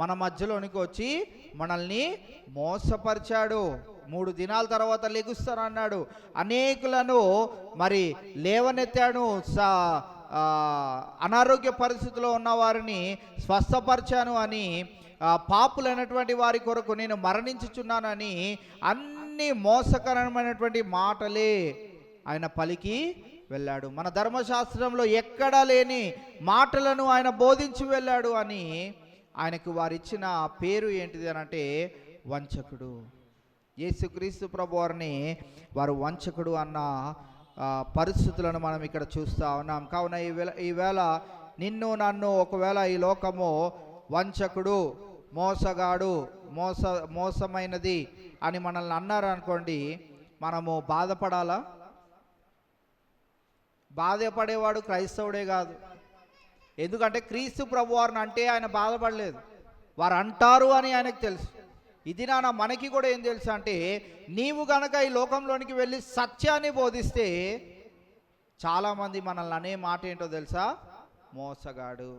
మన మధ్యలోనికి వచ్చి మనల్ని మోసపరిచాడు. 3 దినాల తర్వాత లెగుస్తానన్నాడు. అనేకులను మరి లేవనెత్తాడు. అనారోగ్య పరిస్థితిలో ఉన్న వారిని స్వస్థపరిచాను అని, పాపులైనటువంటి వారి కొరకు నేను మరణించుచున్నానని అన్ని మోసకరమైనటువంటి మాటలే ఆయన పలికి వెళ్ళాడు. మన ధర్మశాస్త్రంలో ఎక్కడా లేని మాటలను ఆయన బోధించి వెళ్ళాడు అని ఆయనకు వారిచ్చిన పేరు ఏంటిది అని అంటే వంచకుడు. యేసుక్రీస్తు ప్రభువారిని వారు వంచకుడు అన్న పరిస్థితులను మనం ఇక్కడ చూస్తూ ఉన్నాం. కావున ఈవేళ నిన్ను నన్ను ఒకవేళ ఈ లోకము వంచకుడు, మోసగాడు, మోసమైనది అని మనల్ని అన్నారనుకోండి, మనము బాధపడాలా? బాధపడేవాడు క్రైస్తవుడే కాదు. ఎందుకంటే క్రీస్తు ప్రభువారిని అంటే ఆయన బాధపడలేదు. వారు అంటారు అని ఆయనకు తెలుసు. ఇది మనకి కూడా ఏం తెలుసు అంటే, నీవు గనక ఈ లోకంలోనికి వెళ్ళి సత్యాన్ని బోధిస్తే చాలామంది మనల్ని అనే మాట ఏంటో తెలుసా? మోసగాడు.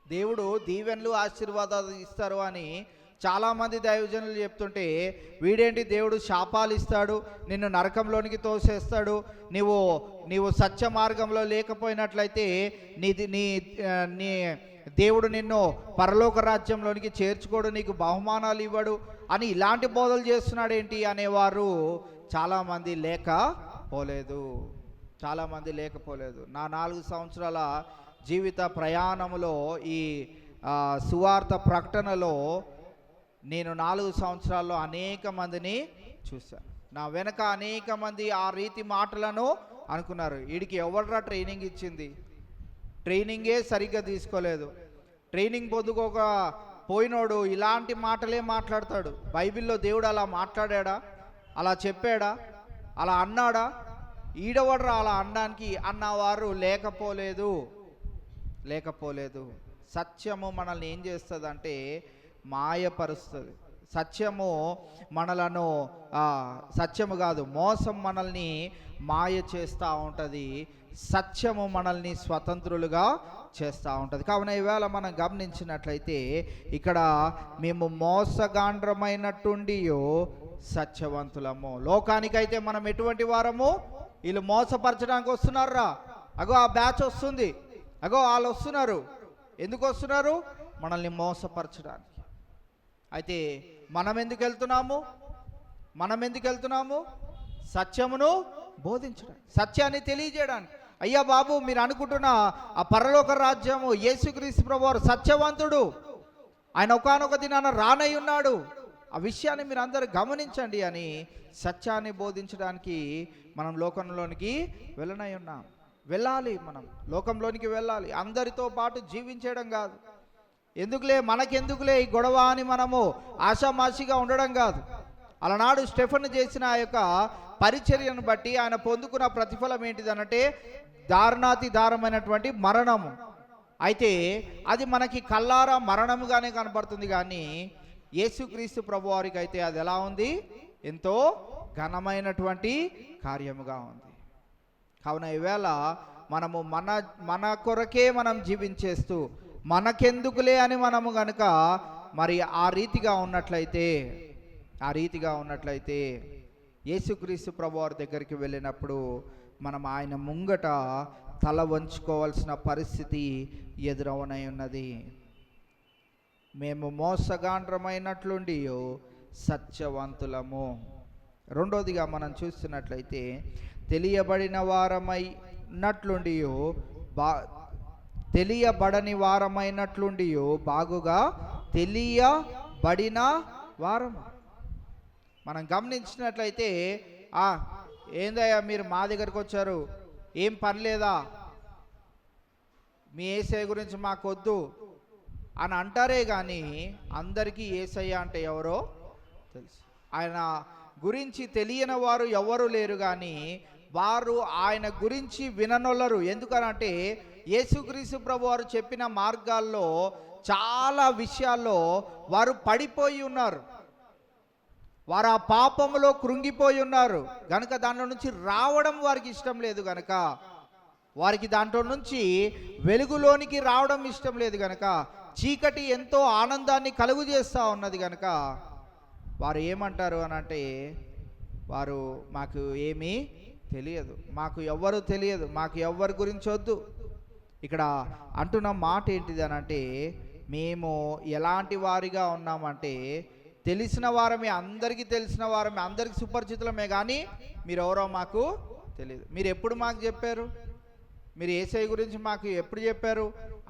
దేవుడు దీవెనలు ఆశీర్వాదాలు ఇస్తారు అని చాలామంది దైవజనులు చెప్తుంటే, వీడేంటి దేవుడు శాపాలు ఇస్తాడు, నిన్ను నరకంలోనికి తోసేస్తాడు, నీవు సత్య మార్గంలో లేకపోయినట్లయితే నీ దేవుడు నిన్ను పరలోక రాజ్యంలోనికి చేర్చుకోడు, నీకు బహుమానాలు ఇవ్వడు అని ఇలాంటి బోధలు చేస్తున్నాడు ఏంటి అనేవారు చాలామంది లేకపోలేదు. నా 4 సంవత్సరాల జీవిత ప్రయాణంలో ఈ సువార్త ప్రకటనలో నేను 4 సంవత్సరాల్లో అనేక మందిని చూశాను. నా వెనక అనేక మంది ఆ రీతి మాటలను అనుకున్నారు. వీడికి ఎవడ్రా ట్రైనింగ్ ఇచ్చింది? ట్రైనింగే సరిగ్గా తీసుకోలేదు. ట్రైనింగ్ పొందుకోక పోయినోడు ఇలాంటి మాటలే మాట్లాడతాడు. బైబిల్లో దేవుడు అలా మాట్లాడా? అలా చెప్పాడా? అలా అన్నాడా? ఈడవడ్రా అలా అనడానికి అన్నవారు లేకపోలేదు. సత్యము మనల్ని ఏం చేస్తుంది అంటే మాయపరుస్తుంది. సత్యము మనలను సత్యము కాదు, మోసం మనల్ని మాయ చేస్తూ ఉంటుంది. సత్యము మనల్ని స్వతంత్రులుగా చేస్తూ ఉంటుంది. కావున ఈవేళ మనం గమనించినట్లయితే ఇక్కడ మేము మోసగాండ్రమైనట్టుండి సత్యవంతులము. లోకానికైతే మనం ఎటువంటి వారము? వీళ్ళు మోసపరచడానికి వస్తున్నారా? అగో ఆ బ్యాచ్ వస్తుంది, అగో వాళ్ళు వస్తున్నారు. ఎందుకు వస్తున్నారు? మనల్ని మోసపరచడానికి. అయితే మనం ఎందుకు వెళ్తున్నాము? సత్యమును బోధించడానికి, సత్యాన్ని తెలియజేయడానికి. అయ్యా బాబు, మీరు అనుకుంటున్న ఆ పరలోక రాజ్యము యేసుక్రీస్తు ప్రభువారు సత్యవంతుడు, ఆయన ఒకానొక దినాన రానై ఉన్నాడు, ఆ విషయాన్ని మీరు అందరూ గమనించండి అని సత్యాన్ని బోధించడానికి మనం లోకంలోనికి వెళ్ళనై ఉన్నాం. వెళ్ళాలి, మనం లోకంలోనికి వెళ్ళాలి. అందరితో పాటు జీవించడం కాదు. మనకెందుకులే ఈ గొడవ అని మనము ఆషామాషిగా ఉండడం కాదు. అలనాడు స్టెఫెను చేసిన ఆ యొక్క పరిచర్యను బట్టి ఆయన పొందుకున్న ప్రతిఫలం ఏంటిదనంటే దారుణాతి దారుణమైనటువంటి మరణము. అయితే అది మనకి కల్లారా మరణముగానే కనబడుతుంది, కానీ యేసుక్రీస్తు ప్రభువారికి అయితే అది ఎలా ఉంది? ఎంతో ఘనమైనటువంటి కార్యముగా ఉంది. కావున ఈవేళ మనము మన కొరకే మనం జీవించేస్తూ మనకెందుకులే అని మనము గనుక మరి ఆ రీతిగా ఉన్నట్లయితే యేసుక్రీస్తు ప్రభువారి దగ్గరికి వెళ్ళినప్పుడు మనం ఆయన ముంగట తల వంచుకోవాల్సిన పరిస్థితి ఎదురవనై ఉన్నది. మేము మోసగాండ్రమైనట్లుండి సత్యవంతులము. రెండోదిగా మనం చూస్తున్నట్లయితే తెలియబడిన వారమైనట్లుండి తెలియబడని వారమైనట్లుండి బాగుగా తెలియబడిన వారము. మనం గమనించినట్లయితే ఏందయ్యా మీరు మా దగ్గరకు వచ్చారు, ఏం పని లేదా, మీ యేసయ్య గురించి మాకొద్దు అని అంటారే కానీ అందరికీ యేసయ్య అంటే ఎవరో తెలుసు. ఆయన గురించి తెలియని వారు ఎవరు లేరు, కానీ వారు ఆయన గురించి విననొల్లరు. ఎందుకనంటే యేసుక్రీస్తు ప్రభు వారు చెప్పిన మార్గాల్లో చాలా విషయాల్లో వారు పడిపోయి ఉన్నారు, వారు ఆ పాపములో కృంగిపోయి ఉన్నారు గనుక దాంట్లో నుంచి రావడం వారికి ఇష్టం లేదు, గనక వారికి దాంట్లో నుంచి వెలుగులోనికి రావడం ఇష్టం లేదు, గనక చీకటి ఎంతో ఆనందాన్ని కలుగు చేస్తూ ఉన్నది. గనక వారు ఏమంటారు అని అంటే, వారు మాకు ఏమీ తెలియదు, మాకు ఎవ్వరు తెలియదు, మాకు ఎవ్వరి గురించి వద్దు. ఇక్కడ అంటున్న మాట ఏంటిది అని అంటే, మేము ఎలాంటి వారిగా ఉన్నామంటే తెలిసిన వారమే, అందరికీ తెలిసిన వారమే, అందరికీ సుపరిచితులమే, కానీ మీరు ఎవరో మాకు తెలియదు. మీరు ఎప్పుడు మాకు చెప్పారు, మీరు యేసయ్య గురించి మాకు ఎప్పుడు చెప్పారు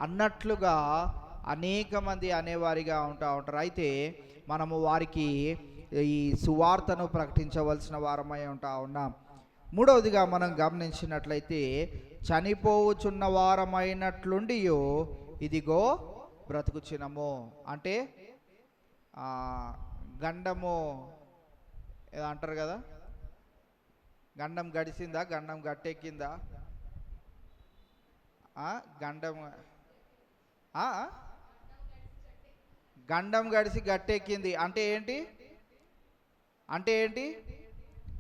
అన్నట్లుగా అనేక మంది అనేవారిగా ఉంటారు. అయితే మనము వారికి ఈ సువార్తను ప్రకటించవలసిన వారమై ఉన్నాం. మూడవదిగా మనం గమనించినట్లయితే చనిపోవుచున్న వారమైనట్లుండి ఇదిగో బ్రతుకుచున్నము. అంటే గండము ఏదో అంటారు కదా, గండం గడిచిందా, గండం గట్టెక్కిందా, గండం గడిచి గట్టెక్కింది అంటే ఏంటి?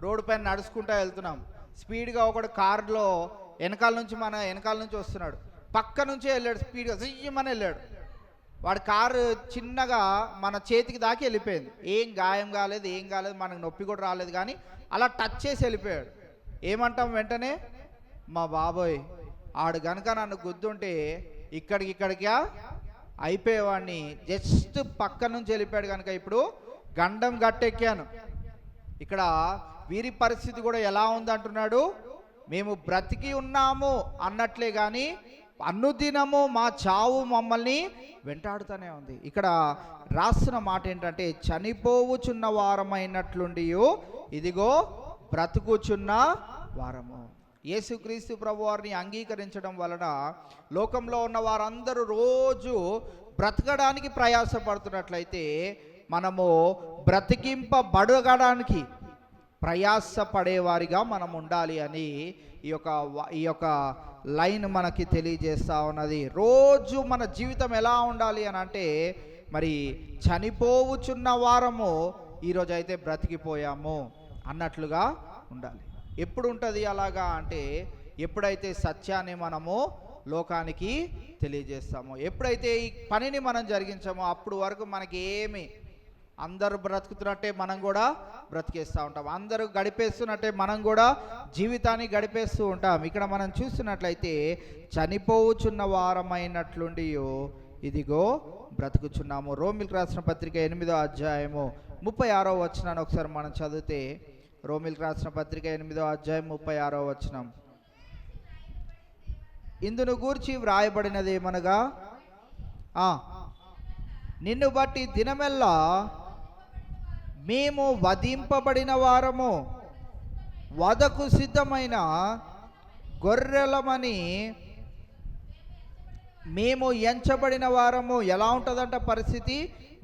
రోడ్డు పైన నడుచుకుంటూ వెళ్తున్నాం, స్పీడ్గా ఒకడు కారులో వెనకాల నుంచి వస్తున్నాడు, పక్క నుంచే వెళ్ళాడు, స్పీడ్గా చెయ్యమని వెళ్ళాడు. వాడి కారు చిన్నగా మన చేతికి దాకి వెళ్ళిపోయింది, ఏం గాయం కాలేదు, మనకు నొప్పి కూడా రాలేదు, కానీ అలా టచ్ చేసి వెళ్ళిపోయాడు. ఏమంటాం వెంటనే, మా బాబోయ్ ఆడు గనక నన్ను గుద్దుంటే ఇక్కడికి అయిపోయేవాడిని, జస్ట్ పక్క నుంచి వెళ్ళిపోయాడు కనుక ఇప్పుడు గండం గట్టెక్కాను. ఇక్కడ వీరి పరిస్థితి కూడా ఎలా ఉందంటున్నాడు, మేము బ్రతికి ఉన్నాము అన్నట్లే, కానీ అనుదినము మా చావు మమ్మల్ని వెంటాడుతూనే ఉంది. ఇక్కడ రాస్తున్న మాట ఏంటంటే చనిపోవుచున్న వారమైనట్లుండి ఇదిగో బ్రతుకుచున్న వారము. యేసుక్రీస్తు ప్రభువారిని అంగీకరించడం వలన లోకంలో ఉన్న వారందరూ రోజు బ్రతకడానికి ప్రయాసపడుతున్నట్లయితే మనము బ్రతికింపబడగడానికి ప్రయాసపడేవారిగా మనం ఉండాలి అని ఈ యొక్క లైన్ మనకి తెలియజేస్తూ ఉన్నది. రోజు మన జీవితం ఎలా ఉండాలి అని అంటే, మరి చనిపోవుచున్న వారము ఈరోజు అయితే బ్రతికిపోయాము అన్నట్లుగా ఉండాలి. ఎప్పుడు ఉంటుంది అలాగా అంటే, ఎప్పుడైతే సత్యాన్ని మనము లోకానికి తెలియజేస్తామో, ఎప్పుడైతే ఈ పనిని మనం జరిగించామో అప్పుడు వరకు మనకి అందరూ బ్రతుకుతున్నట్టే మనం కూడా బ్రతికేస్తూ ఉంటాం, అందరూ గడిపేస్తున్నట్టే మనం కూడా జీవితాన్ని గడిపేస్తూ ఉంటాం. ఇక్కడ మనం చూస్తున్నట్లయితే చనిపోవుచున్న వారమైనట్లుండి ఇదిగో బ్రతుకుచున్నాము. రోమిలకు రాసిన పత్రిక 8వ అధ్యాయము 36వ వచనాన్ని ఒకసారి మనం చదివితే, రోమిలకు రాసిన పత్రిక 8వ అధ్యాయం 36వ వచనం, ఇందును గూర్చి వ్రాయబడినది ఏమనగా, నిన్ను బట్టి దినమెల్లా మేము వధింపబడిన వారము, వధకు సిద్ధమైన గొర్రెలమని మేము ఎంచబడిన వారము. ఎలా ఉంటుందంట పరిస్థితి?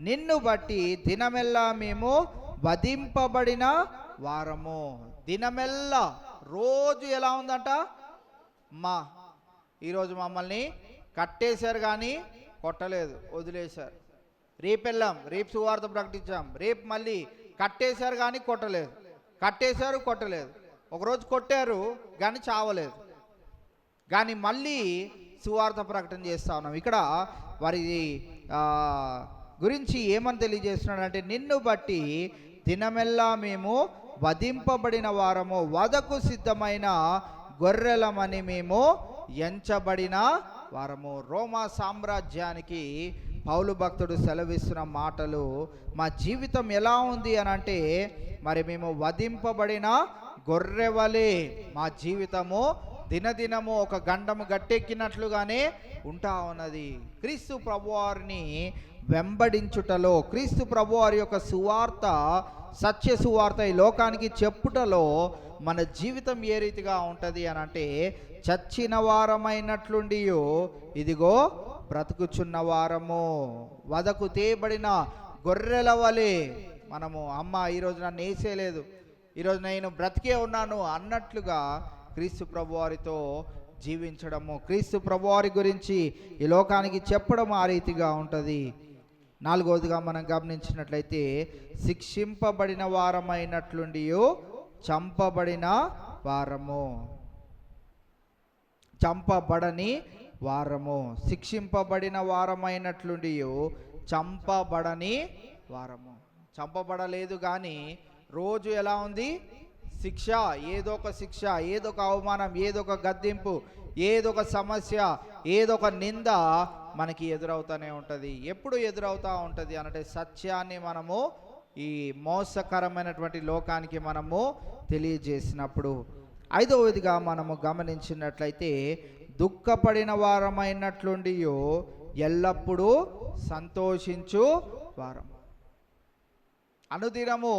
నిన్ను బట్టి దినమెల్లా మేము వధింపబడిన వారము. దినమెల్లా రోజు ఎలా ఉందంట, ఈరోజు మమ్మల్ని కట్టేశారు కానీ కొట్టలేదు, వదిలేశారు. రేపు వెళ్ళాం, రేపు సువార్త ప్రకటించాం, రేపు మళ్ళీ కట్టేశారు కానీ కొట్టలేదు, కట్టేశారు కొట్టలేదు, ఒకరోజు కొట్టారు కానీ చావలేదు, కానీ మళ్ళీ సువార్త ప్రకటన చేస్తూ ఉన్నాం. ఇక్కడ వారి గురించి ఏమని తెలియజేస్తున్నాడు అంటే, నిన్ను బట్టి దినమెల్లా మేము వధింపబడిన వారము, వధకు సిద్ధమైన గొర్రెలమని మేము ఎంచబడిన వారము. రోమా సామ్రాజ్యానికి పౌలు భక్తుడు సెలవిస్తున్న మాటలు. మా జీవితం ఎలా ఉంది అని అంటే, మరి మేము వధింపబడిన గొర్రెవలే మా జీవితము దినదినము ఒక గండము గట్టెక్కినట్లుగానే ఉంటా ఉన్నది. క్రీస్తు ప్రభువారిని వెంబడించుటలో, క్రీస్తు ప్రభువారి యొక్క సువార్త, సత్య సువార్త ఈ లోకానికి చెప్పుటలో మన జీవితం ఏ రీతిగా ఉంటుంది అని అంటే, చచ్చిన వారమైనట్లుండి ఇదిగో బ్రతుకుచున్న వారము, వదకు తేబడిన గొర్రెల వలె మనము, అమ్మ ఈరోజు నన్ను వేసేయలేదు, ఈరోజు నేను బ్రతికే ఉన్నాను అన్నట్లుగా క్రీస్తు ప్రభువారితో జీవించడము, క్రీస్తు ప్రభువారి గురించి ఈ లోకానికి చెప్పడం ఆ రీతిగా ఉంటుంది. నాలుగవదిగా మనం గమనించినట్లయితే, శిక్షింపబడిన వారమైనట్లుండి చంపబడిన వారము, చంపబడని వారము. శిక్షింపబడిన వారమైనట్లుండి చంపబడని వారము. చంపబడలేదు కానీ రోజు ఎలా ఉంది? శిక్ష, ఏదో ఒక శిక్ష, ఏదో ఒక అవమానం, ఏదో ఒక గద్దింపు, ఏదో ఒక సమస్య, ఏదో ఒక నింద మనకి ఎదురవుతూనే ఉంటుంది. ఎప్పుడు ఎదురవుతూ ఉంటుంది అంటే, సత్యాన్ని మనము ఈ మోసకరమైనటువంటి లోకానికి మనము తెలియజేసినప్పుడు. ఐదవదిగా మనము గమనించినట్లయితే, దుఃఖపడిన వారమైనట్లుండి ఎల్లప్పుడూ సంతోషించు వారం. అనుదినము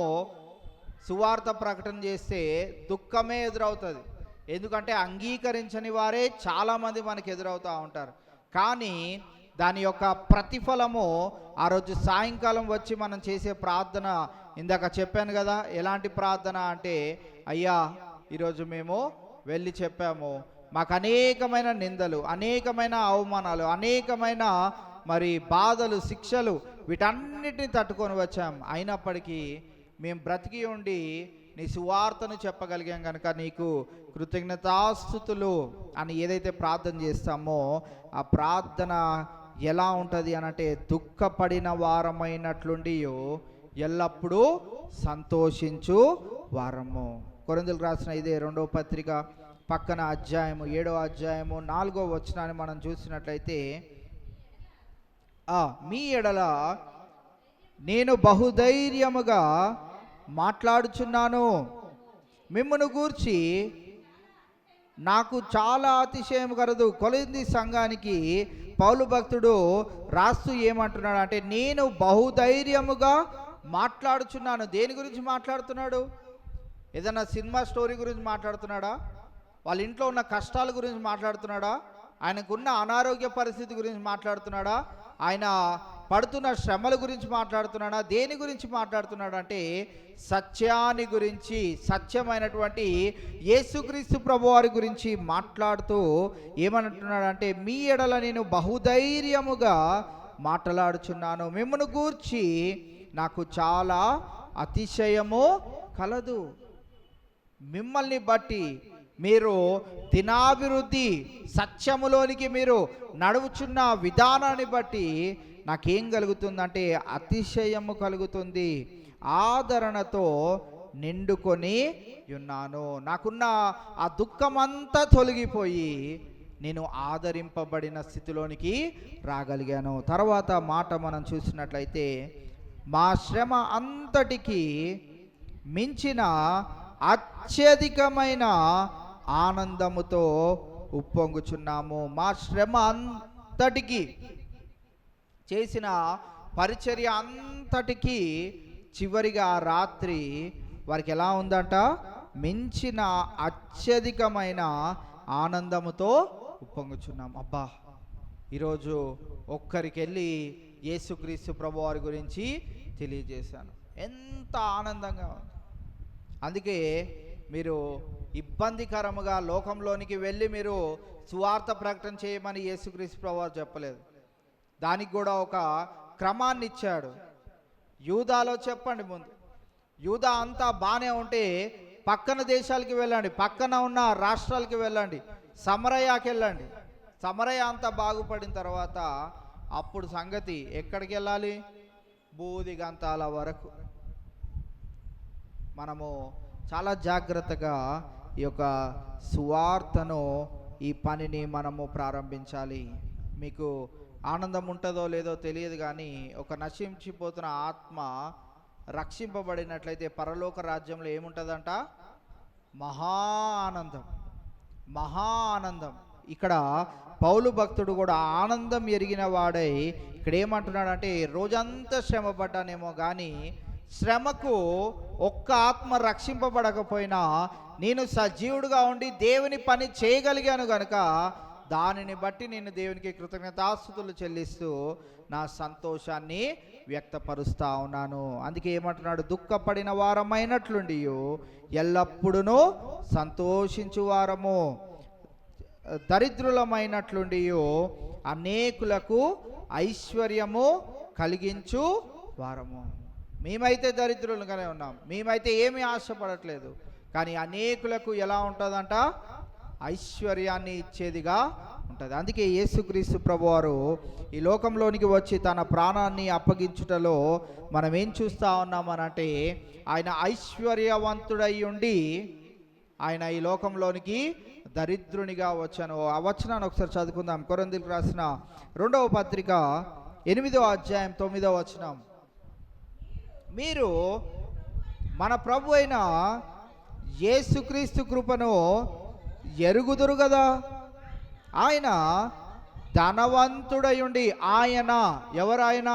సువార్త ప్రకటన చేస్తే దుఃఖమే ఎదురవుతుంది. ఎందుకంటే అంగీకరించని వారే చాలామంది మనకు ఎదురవుతూ ఉంటారు. కానీ దాని యొక్క ప్రతిఫలము ఆ రోజు సాయంకాలం వచ్చి మనం చేసే ప్రార్థన. ఇందాక చెప్పాను కదా, ఎలాంటి ప్రార్థన అంటే, అయ్యా ఈరోజు మేము వెళ్ళి చెప్పాము, మాకు అనేకమైన నిందలు, అనేకమైన అవమానాలు, అనేకమైన మరి బాధలు, శిక్షలు, వీటన్నిటిని తట్టుకొని వచ్చాం. అయినప్పటికీ మేము బ్రతికి ఉండి నీ సువార్తను చెప్పగలిగాం కనుక నీకు కృతజ్ఞతాస్తుతులు అని ఏదైతే ప్రార్థన చేస్తామో, ఆ ప్రార్థన ఎలా ఉంటుంది అనంటే, దుఃఖపడిన వారమైనట్లుండి ఎల్లప్పుడూ సంతోషించు వారము. కొరింథీయులకు రాసిన ఇదే 2వ పత్రిక పక్కన అధ్యాయము 7వ అధ్యాయము 4వ వచనాన్ని మనం చూసినట్లయితే, మీ ఎడల నేను బహుధైర్యముగా మాట్లాడుచున్నాను, మిమ్మును గూర్చి నాకు చాలా అతిశయం కలదు. కొరింథీ సంఘానికి పౌలు భక్తుడు రాస్తూ ఏమంటున్నాడు అంటే, నేను బహుధైర్యముగా మాట్లాడుచున్నాను. దేని గురించి మాట్లాడుతున్నాడు? ఏదైనా సినిమా స్టోరీ గురించి మాట్లాడుతున్నాడా? వాళ్ళ ఇంట్లో ఉన్న కష్టాల గురించి మాట్లాడుతున్నాడా? ఆయనకున్న అనారోగ్య పరిస్థితి గురించి మాట్లాడుతున్నాడా? ఆయన పడుతున్న శ్రమల గురించి మాట్లాడుతున్నాడా? దేని గురించి మాట్లాడుతున్నాడు అంటే, సత్యాన్ని గురించి, సత్యమైనటువంటి యేసుక్రీస్తు ప్రభువారి గురించి మాట్లాడుతూ ఏమంటున్నాడు అంటే, మీ ఎడల నేను బహుధైర్యముగా మాట్లాడుచున్నాను, మిమ్మల్ని గూర్చి నాకు చాలా అతిశయము కలదు. మిమ్మల్ని బట్టి, మీరు దినాభివృద్ధి సత్యములోనికి మీరు నడుచున్న విధానాన్ని బట్టి నాకేం కలుగుతుందంటే, అతిశయము కలుగుతుంది, ఆదరణతో నిండుకొని ఉన్నాను. నాకున్న ఆ దుఃఖమంతా తొలగిపోయి నేను ఆదరింపబడిన స్థితిలోనికి రాగలిగాను. తర్వాత మాట మనం చూసినట్లయితే, మా శ్రమ అంతటికి మించిన అత్యధికమైన ఆనందముతో ఉప్పొంగుచున్నాము. మా శ్రమ అంతటికి, చేసిన పరిచర్య అంతటికి చివరిగా రాత్రి వారికి ఎలా ఉందంట? మించిన అత్యధికమైన ఆనందముతో ఉప్పొంగుచున్నాం. అబ్బా, ఈరోజు ఒక్కరికి వెళ్ళి యేసుక్రీస్తు ప్రభువారి గురించి తెలియజేశాను, ఎంత ఆనందంగా ఉంది. అందుకే మీరు ఇబ్బందికరముగా లోకంలోనికి వెళ్ళి మీరు సువార్త ప్రకటన చేయమని యేసుక్రీస్తు ప్రభువారు చెప్పలేదు. దానికి కూడా ఒక క్రమాన్ని ఇచ్చాడు. యూదాలో చెప్పండి, ముందు యూదా అంతా బాగానే ఉంటే పక్కన దేశాలకి వెళ్ళండి, పక్కన ఉన్న రాష్ట్రాలకి వెళ్ళండి, సమరయాకి వెళ్ళండి. సమరయ అంతా బాగుపడిన తర్వాత అప్పుడు సంగతి ఎక్కడికి వెళ్ళాలి? బూది గంతాల వరకు. మనము చాలా జాగ్రత్తగా ఈ యొక్క సువార్తను, ఈ పనిని మనము ప్రారంభించాలి. మీకు ఆనందం ఉంటుందో లేదో తెలియదు, కానీ ఒక నశించిపోతున్న ఆత్మ రక్షింపబడినట్లయితే పరలోక రాజ్యంలో ఏముంటుందంట? మహా ఆనందం, మహా ఆనందం. ఇక్కడ పౌలు భక్తుడు కూడా ఆనందం ఎరిగిన వాడై ఇక్కడ ఏమంటున్నాడంటే, రోజంతా శ్రమ పడ్డానేమో కానీ శ్రమకు ఒక్క ఆత్మ రక్షింపబడకపోయినా నేను సజీవుడుగా ఉండి దేవుని పని చేయగలిగాను గనుక దానిని బట్టి నేను దేవునికి కృతజ్ఞతాస్తుతులు చెల్లిస్తూ నా సంతోషాన్ని వ్యక్తపరుస్తా ఉన్నాను. అందుకే ఏమంటున్నాడు? దుఃఖపడిన వారమైనట్లుండి ఎల్లప్పుడూ సంతోషించు వారము, దరిద్రులమైనట్లుండి అనేకులకు ఐశ్వర్యము కలిగించు వారము. మేమైతే దరిద్రులుగానే ఉన్నాం, మేమైతే ఏమీ ఆశపడట్లేదు, కానీ అనేకులకు ఎలా ఉంటుందంట? ఐశ్వర్యాన్ని ఇచ్చేదిగా ఉంటుంది. అందుకే యేసుక్రీస్తు ప్రభువారు ఈ లోకంలోనికి వచ్చి తన ప్రాణాన్ని అప్పగించుటలో మనం ఏం చూస్తూ ఉన్నామనంటే, ఆయన ఐశ్వర్యవంతుడై ఉండి ఆయన ఈ లోకంలోనికి దరిద్రునిగా వచ్చాను. ఆ వచనాన్ని ఒకసారి చదువుకుందాం. కొరింథీయులకు రాసిన 2వ పత్రిక 8వ అధ్యాయం 9వ వచనం. మీరు మన ప్రభు అయిన యేసుక్రీస్తు కృపను ఎరుగుదురు కదా. ఆయన ధనవంతుడయుండి, ఆయన ఎవరాయన?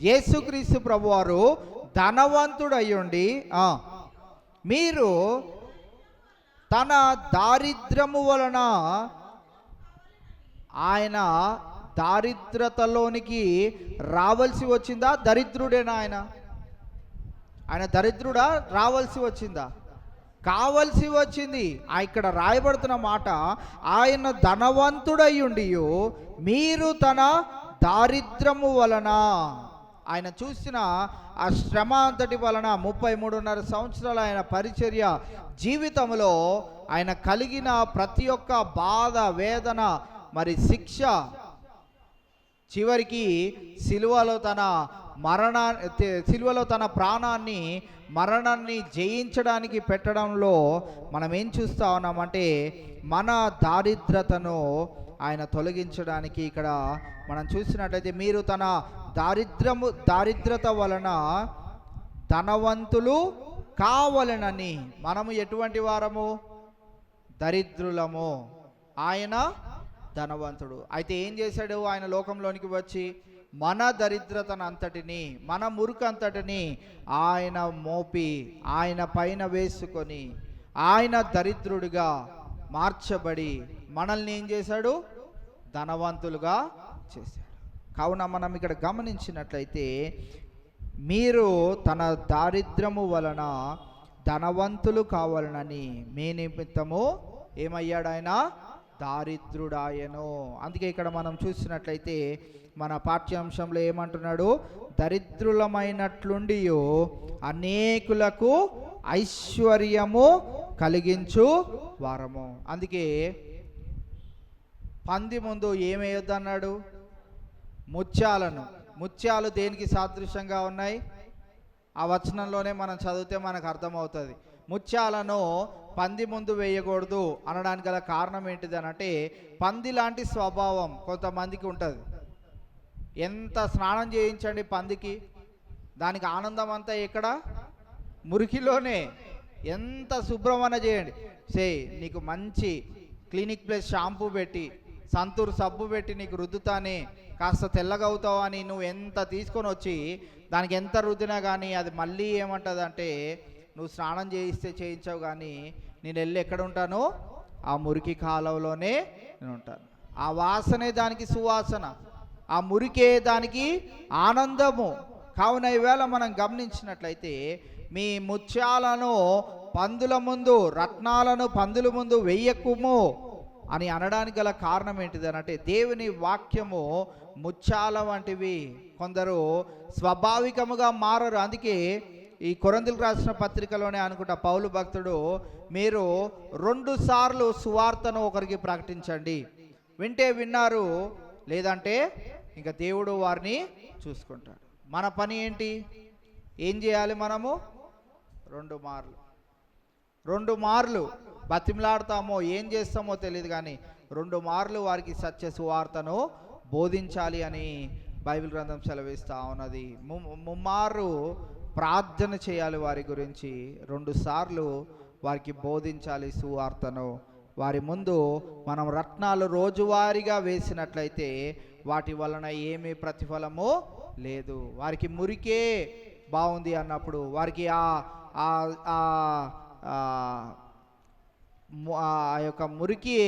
యేసుక్రీస్తు ప్రభువారు ధనవంతుడయుండి మీరు తన దారిద్రము వలన, ఆయన దారిద్రతలోనికి రావాల్సి వచ్చిందా? దరిద్రుడేనా ఆయన? ఆయన దరిద్రుడా? రావాల్సి వచ్చిందా? కావలసి వచ్చింది. ఇక్కడ రాయబడుతున్న మాట, ఆయన ధనవంతుడయ్యుండి మీరు తన దారిద్రము వలన, ఆయన చూసిన ఆ శ్రమ అంతటి వలన 33.5 సంవత్సరాలు ఆయన పరిచర్య జీవితంలో ఆయన కలిగిన ప్రతి ఒక్క బాధ, వేదన, మరి శిక్ష, చివరికి సిలువలో తన ప్రాణాన్ని, మరణాన్ని జయించడానికి పెట్టడంలో మనం ఏం చూస్తూ ఉన్నామంటే, మన దారిద్రతను ఆయన తొలగించడానికి ఇక్కడ మనం చూసినట్లయితే, మీరు తన దారిద్రత వలన ధనవంతులు కావాలనని. మనము ఎటువంటి వారము? దరిద్రులము, ఆయన ధనవంతుడు. అయితే ఏం చేశాడు? ఆయన లోకంలోనికి వచ్చి మన దరిద్రతను అంతటిని, మన మురుకంతటిని ఆయన మోపి, ఆయన పైన వేసుకొని, ఆయన దరిద్రుడిగా మార్చబడి మనల్ని ఏం చేశాడు? ధనవంతులుగా చేశాడు. కావున మనం ఇక్కడ గమనించినట్లయితే, మీరు తన దారిద్రము వలన ధనవంతులు కావాలనని మీ నిమిత్తము ఏమయ్యాడు? ఆయన దారిద్రుడాయను. అందుకే ఇక్కడ మనం చూసినట్లయితే మన పాఠ్యాంశంలో ఏమంటున్నాడు? దరిద్రులమైనట్లుండి అనేకులకు ఐశ్వర్యము కలిగించు వారము. అందుకే పంది ముందు ఏమేయొద్దన్నాడు? ముత్యాలు దేనికి సాదృశ్యంగా ఉన్నాయి? ఆ వచనంలోనే మనం చదివితే మనకు అర్థమవుతుంది. ముత్యాలను పంది ముందు వేయకూడదు అనడానికి గల కారణం ఏంటిది అనంటే, పంది లాంటి స్వభావం కొంతమందికి ఉంటుంది. ఎంత స్నానం చేయించండి పందికి, దానికి ఆనందం అంతా ఎక్కడ? మురికిలోనే. ఎంత శుభ్రమన చేయండి, నీకు మంచి క్లినిక్ ప్లస్ షాంపూ పెట్టి, సంతూర్ సబ్బు పెట్టి నీకు రుద్దుతానే కాస్త తెల్లగా అవుతావు అని నువ్వు ఎంత తీసుకొని వచ్చి దానికి ఎంత రుద్దినా కానీ అది మళ్ళీ ఏమంటుంది అంటే, నువ్వు స్నానం చేయించావు కానీ నేను వెళ్ళి ఎక్కడ ఉంటాను? ఆ మురికి కాలువలోనే నేను ఉంటాను. ఆ వాసనే దానికి సువాసన, ఆ మురికే దానికి ఆనందము. కావున ఈవేళ మనం గమనించినట్లయితే, మీ ముత్యాలను పందుల ముందు, రత్నాలను పందుల ముందు వెయ్యకుము అని అనడానికి గల కారణం ఏంటిది అనంటే, దేవుని వాక్యము ముత్యాల వంటివి. కొందరు స్వాభావికముగా మారరు. అందుకే ఈ కొరింథీయులకు రాసిన పత్రికలోనే అనుకుంటా పౌలు భక్తుడు, మీరు 2 సార్లు సువార్తను ఒకరికి ప్రకటించండి, వింటే విన్నారు, లేదంటే ఇంకా దేవుడు వారిని చూసుకుంటాడు. మన పని ఏంటి? ఏం చేయాలి? మనము 2 మార్లు. 2 మార్లు బతిమలాడతామో ఏం చేస్తామో తెలియదు, కానీ 2 మార్లు వారికి సత్య సువార్తను బోధించాలి అని బైబిల్ గ్రంథం సెలవిస్తూ ఉన్నది. ముమ్మారు ప్రార్థన చేయాలి వారి గురించి, 2 సార్లు వారికి బోధించాలి సువార్తను. వారి ముందు మనం రత్నాలు రోజువారీగా వేసినట్లయితే వాటి వలన ఏమీ ప్రతిఫలము లేదు. వారికి మురికే బాగుంది అన్నప్పుడు, వారికి ఆ యొక్క మురికి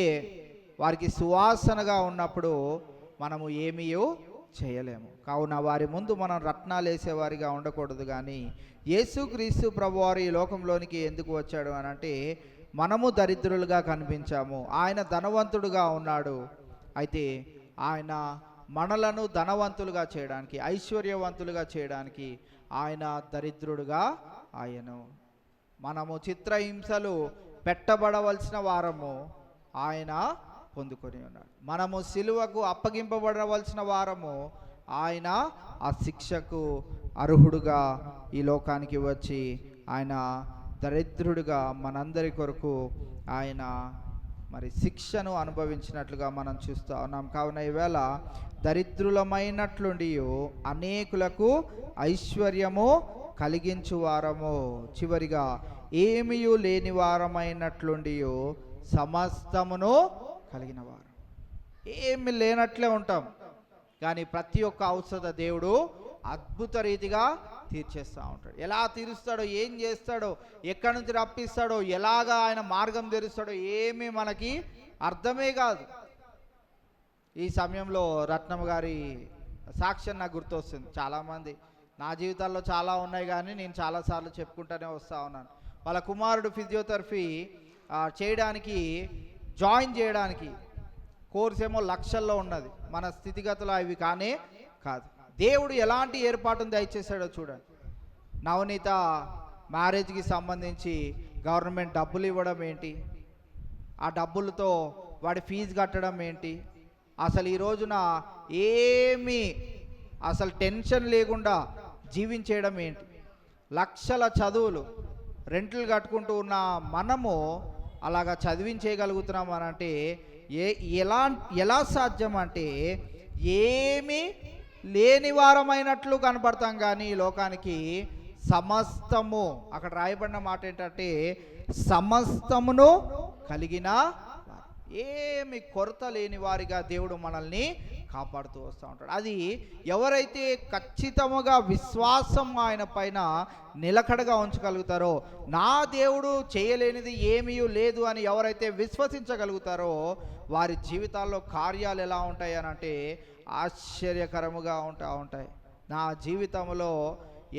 వారికి సువాసనగా ఉన్నప్పుడు మనము ఏమీ చేయలేము. కావున వారి ముందు మనం రత్నాలు వేసేవారిగా ఉండకూడదు. కానీ యేసుక్రీస్తు ప్రభువారు ఈ లోకంలోనికి ఎందుకు వచ్చాడు అని అంటే, మనము దరిద్రులుగా కనిపించాము, ఆయన ధనవంతుడుగా ఉన్నాడు. అయితే ఆయన మనలను ధనవంతులుగా చేయడానికి, ఐశ్వర్యవంతులుగా చేయడానికి ఆయన దరిద్రుడుగా ఆయను. మనము చిత్రహింసలు పెట్టబడవలసిన వారము, ఆయన పొందుకొని ఉన్నాడు. మనము సిలువకు అప్పగింపబడవలసిన వారము, ఆయన ఆ శిక్షకు అర్హుడుగా ఈ లోకానికి వచ్చి ఆయన దరిద్రుడుగా మనందరి కొరకు ఆయన మరి శిక్షను అనుభవించినట్లుగా మనం చూస్తూ ఉన్నాం. కావున ఈవేళ దరిద్రులమైనట్లుండి అనేకులకు ఐశ్వర్యము కలిగించు వారము, చివరిగా ఏమీ లేని వారమైనట్లుండి సమస్తమును కలిగిన వారు. ఏమి లేనట్లే ఉంటాం, కానీ ప్రతి ఒక్క ఔషధ దేవుడు అద్భుత రీతిగా తీర్చేస్తూ ఉంటాడు. ఎలా తీరుస్తాడో, ఏం చేస్తాడో, ఎక్కడి నుంచి రప్పిస్తాడో, ఎలాగా ఆయన మార్గం తెరుస్తాడో ఏమీ మనకి అర్థమే కాదు. ఈ సమయంలో రత్నం గారి సాక్ష్యం నాకు గుర్తొస్తుంది. చాలామంది నా జీవితాల్లో చాలా ఉన్నాయి, కానీ నేను చాలాసార్లు చెప్పుకుంటూనే వస్తూ ఉన్నాను. వాళ్ళ కుమారుడు ఫిజియోథెరపీ చేయడానికి జాయిన్ చేయడానికి కోర్స్ ఏమో లక్షల్లో ఉన్నది. మన స్థితిగతులు అవి కానే కాదు. దేవుడు ఎలాంటి ఏర్పాటును దయచేశాడో చూడండి. నవనీత మ్యారేజ్కి సంబంధించి గవర్నమెంట్ డబ్బులు ఇవ్వడం ఏంటి, ఆ డబ్బులతో వాడి ఫీజు కట్టడం ఏంటి, అసలు ఈ రోజున ఏమీ అసలు టెన్షన్ లేకుండా జీవించేయడం ఏంటి, లక్షల చదువులు రెంట్లు కట్టుకుంటూ ఉన్న మనము అలాగా చదివించేయగలుగుతున్నాం అని అంటే ఎలా సాధ్యం అంటే, ఏమీ లేని వారమైనట్లు కనపడతాం, కానీ ఈ లోకానికి సమస్తము, అక్కడ రాయబడిన మాట ఏంటంటే సమస్తమును కలిగిన, ఏమి కొరత లేని వారిగా దేవుడు మనల్ని కాపాడుతూ వస్తూ ఉంటాడు. అది ఎవరైతే ఖచ్చితంగా విశ్వాసం ఆయన పైన నిలకడగా ఉంచగలుగుతారో, నా దేవుడు చేయలేనిది ఏమీ లేదు అని ఎవరైతే విశ్వసించగలుగుతారో వారి జీవితాల్లో కార్యాలు ఎలా ఉంటాయి అని అంటే ఆశ్చర్యకరముగా ఉంటాయి. నా జీవితంలో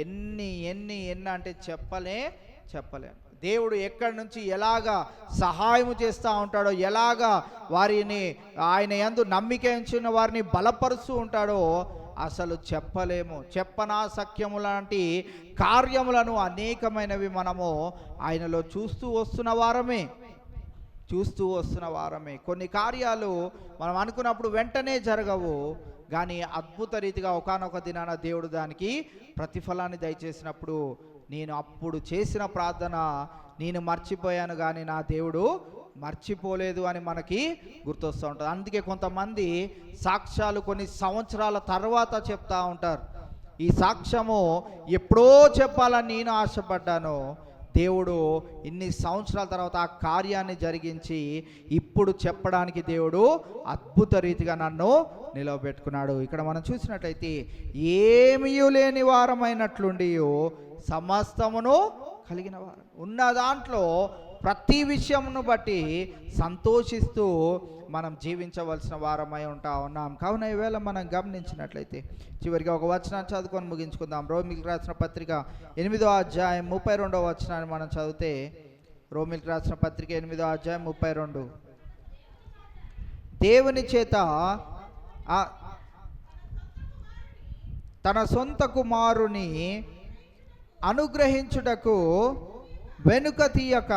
ఎన్ని అంటే చెప్పలేను. దేవుడు ఎక్కడి నుంచి ఎలాగా సహాయము చేస్తూ ఉంటాడో, ఎలాగా వారిని ఆయన యందు నమ్మిక ఉంచిన వారిని బలపరుస్తూ ఉంటాడో అసలు చెప్పలేము. చెప్పనా సఖ్యము లాంటి కార్యములను అనేకమైనవి మనము ఆయనలో చూస్తూ వస్తున్న వారమే. కొన్ని కార్యాలు మనం అనుకున్నప్పుడు వెంటనే జరగవు, కానీ అద్భుత రీతిగా ఒకానొక దినాన దేవుడు దానికి ప్రతిఫలాన్ని దయచేసినప్పుడు, నేను అప్పుడు చేసిన ప్రార్థన నేను మర్చిపోయాను కానీ నా దేవుడు మర్చిపోలేదు అని మనకి గుర్తొస్తూ ఉంటుంది. అందుకే కొంతమంది సాక్ష్యాలు కొన్ని సంవత్సరాల తర్వాత చెప్తా ఉంటారు. ఈ సాక్ష్యము ఎప్పుడో చెప్పాలని నేను ఆశపడ్డాను, దేవుడు ఇన్ని సంవత్సరాల తర్వాత ఆ కార్యాన్ని జరిగించి ఇప్పుడు చెప్పడానికి దేవుడు అద్భుత రీతిగా నన్ను నిలవబెట్టుకున్నాడు. ఇక్కడ మనం చూసినట్లయితే ఏమీ లేని వారమైనట్లుండి సమస్తమును కలిగిన వారు, ఉన్న దాంట్లో ప్రతి విషయమును బట్టి సంతోషిస్తూ మనం జీవించవలసిన వారమై ఉన్నాం. కావున ఈవేళ మనం గమనించినట్లయితే చివరిగా ఒక వచనాన్ని చదువుకొని ముగించుకుందాం. రోమిలికి రాసిన పత్రిక 8వ అధ్యాయం 32వ వచనాన్ని మనం చదివితే, రోమిలికి రాసిన పత్రిక 8వ అధ్యాయం 32, దేవుని చేత తన సొంత కుమారుని అనుగ్రహించుటకు వెనుక తీయక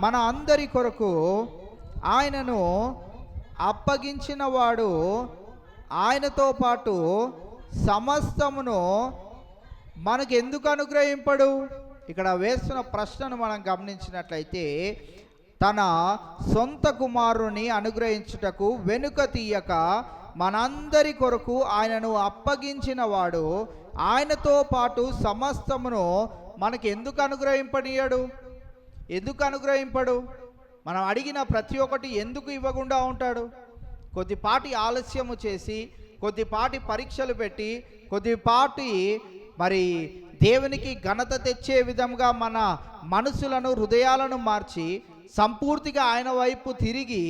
మన అందరి కొరకు ఆయనను అప్పగించిన వాడు ఆయనతో పాటు సమస్తమును మనకు ఎందుకు అనుగ్రహింపడు? ఇక్కడ వేస్తున్న ప్రశ్నను మనం గమనించినట్లయితే, తన సొంత కుమారుని అనుగ్రహించుటకు వెనుక తీయక మనందరి కొరకు ఆయనను అప్పగించిన వాడు ఆయనతో పాటు సమస్తమును మనకి ఎందుకు అనుగ్రహింపనీయడు? ఎందుకు అనుగ్రహింపడు? మనం అడిగిన ప్రతి ఒక్కటి ఎందుకు ఇవ్వకుండా ఉంటాడు? కొద్దిపాటి ఆలస్యము చేసి, కొద్దిపాటి పరీక్షలు పెట్టి, కొద్దిపాటి మరి దేవునికి ఘనత తెచ్చే విధంగా మన మనసులను, హృదయాలను మార్చి సంపూర్తిగా ఆయన వైపు తిరిగి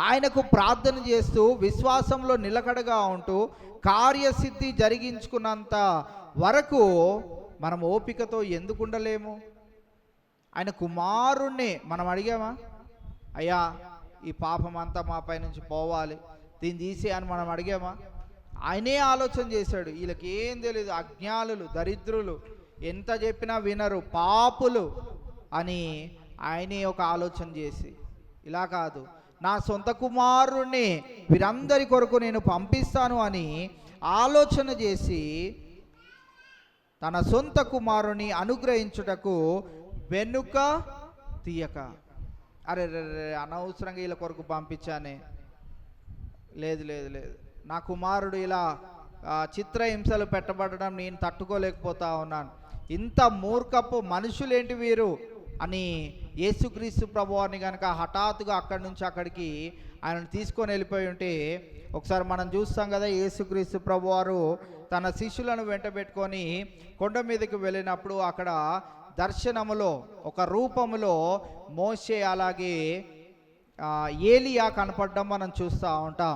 ఆయనకు ప్రార్థన చేస్తూ విశ్వాసంలో నిలకడగా ఉంటూ కార్యసిద్ధి జరిగించుకున్నంత వరకు మనం ఓపికతో ఎందుకు ఉండలేము? ఆయన కుమారుణ్ణి మనం అడిగామా? అయ్యా, ఈ పాపం అంతా మా పై నుంచి పోవాలి, దీన్ని తీసే అని మనం అడిగామా? ఆయనే ఆలోచన చేశాడు. వీళ్ళకి ఏం తెలియదు, అజ్ఞానులు, దరిద్రులు, ఎంత చెప్పినా వినరు, పాపులు అని ఆయనే ఒక ఆలోచన చేసి, ఇలా కాదు, నా సొంత కుమారుణ్ణి వీరందరి కొరకు నేను పంపిస్తాను అని ఆలోచన చేసి తన సొంత కుమారుని అనుగ్రహించుటకు వెనుక తీయక, అరే అనవసరంగా వీళ్ళ కొరకు పంపించానే, లేదు లేదు లేదు, నా కుమారుడు ఇలా చిత్రహింసలు పెట్టబడడం నేను తట్టుకోలేకపోతా ఉన్నాను, ఇంత మూర్ఖపు మనుషులేంటి వీరు అని యేసుక్రీస్తు ప్రభువారిని కనుక హఠాత్తుగా అక్కడి నుంచి అక్కడికి ఆయనను తీసుకొని వెళ్ళిపోయి ఉంటే, ఒకసారి మనం చూస్తాం కదా, యేసుక్రీస్తు ప్రభువారు తన శిష్యులను వెంట పెట్టుకొని కొండ మీదకి వెళ్ళినప్పుడు అక్కడ దర్శనములో ఒక రూపములో మోషే అలాగే ఏలియా కనపడడం మనం చూస్తూ ఉంటాం.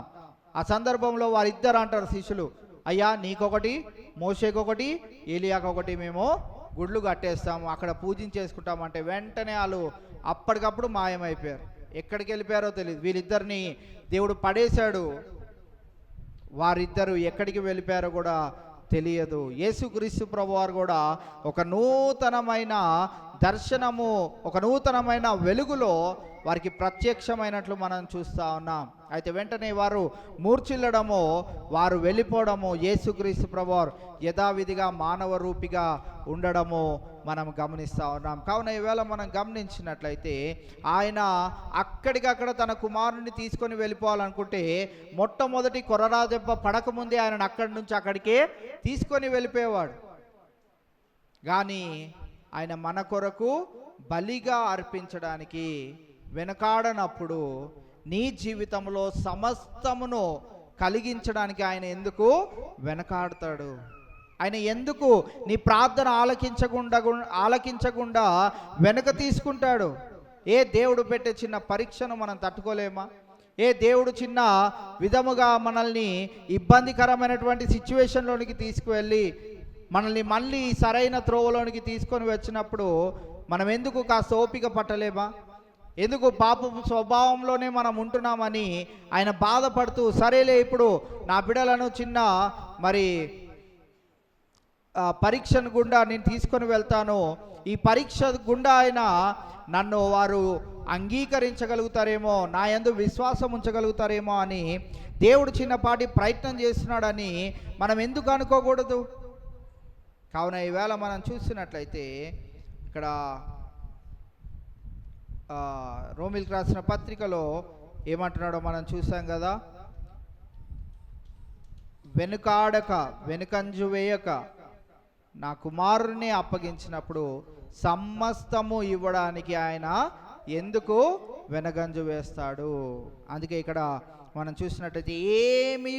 ఆ సందర్భంలో వారిద్దరు అంటారు శిష్యులు, అయ్యా నీకొకటి, మోషేకొకటి, ఏలియాకొకటి మేము గుడ్లు కట్టేస్తాము, అక్కడ పూజించేసుకుంటామంటే వెంటనే వాళ్ళు అప్పటికప్పుడు మాయమైపోయారు. ఎక్కడికి వెళ్ళిపోయారో తెలియదు. వీళ్ళిద్దరిని దేవుడు పడేశాడు. వారిద్దరు ఎక్కడికి వెళ్ళిపోయారో కూడా తెలియదు. యేసుక్రీస్తు ప్రభువారు కూడా ఒక నూతనమైన దర్శనము, ఒక నూతనమైన వెలుగులో వారికి ప్రత్యక్షమైనట్లు మనం చూస్తూ ఉన్నాం. అయితే వెంటనే వారు మూర్ఛిల్లడము, వారు వెళ్ళిపోవడము, యేసుక్రీస్తు ప్రభువారు యథావిధిగా మానవ రూపిగా ఉండడము మనం గమనిస్తూ ఉన్నాం. కావున ఈవేళ మనం గమనించినట్లయితే ఆయన అక్కడికక్కడ తన కుమారుని తీసుకొని వెళ్ళిపోవాలనుకుంటే మొట్టమొదటి కొరడా దెబ్బ పడకముందే ఆయనను అక్కడి నుంచి అక్కడికే తీసుకొని వెళ్ళిపోయేవాడు. కానీ ఆయన మన కొరకు బలిగా అర్పించడానికి వెనకాడనప్పుడు నీ జీవితంలో సమస్తమును కలిగించడానికి ఆయన ఎందుకు వెనకాడతాడు? ఆయన ఎందుకు నీ ప్రార్థన ఆలకించకుండా వెనక తీసుకుంటాడు? ఏ దేవుడు పెట్టే చిన్న పరీక్షను మనం తట్టుకోలేమా? ఏ దేవుడు చిన్న విధముగా మనల్ని ఇబ్బందికరమైనటువంటి సిచ్యువేషన్లోనికి తీసుకువెళ్ళి మనల్ని మళ్ళీ సరైన త్రోవలోనికి తీసుకొని వచ్చినప్పుడు మనం ఎందుకు కాస్త ఓపిక పట్టలేమా? ఎందుకు పాపపు స్వభావంలోనే మనం ఉంటున్నామని ఆయన బాధపడుతూ, సరేలే ఇప్పుడు నా బిడ్డలను చిన్న మరి పరీక్షను గుండా నేను తీసుకొని వెళ్తాను, ఈ పరీక్ష గుండా ఆయన నన్ను వారు అంగీకరించగలుగుతారేమో, నా యందు విశ్వాసం ఉంచగలుగుతారేమో అని దేవుడు చిన్నపాటి ప్రయత్నం చేస్తున్నాడని మనం ఎందుకు అనుకోకూడదు? కావున ఈవేళ మనం చూసినట్లయితే ఇక్కడ రోమిల్కి రాసిన పత్రికలో ఏమంటున్నాడో మనం చూసాం కదా, వెనుకాడక, వెనుకంజు వేయక నా కుమారుని అప్పగించినప్పుడు సమస్తము ఇవ్వడానికి ఆయన ఎందుకు వెనగంజు వేస్తాడు? అందుకే ఇక్కడ మనం చూసినట్టయితే ఏమీ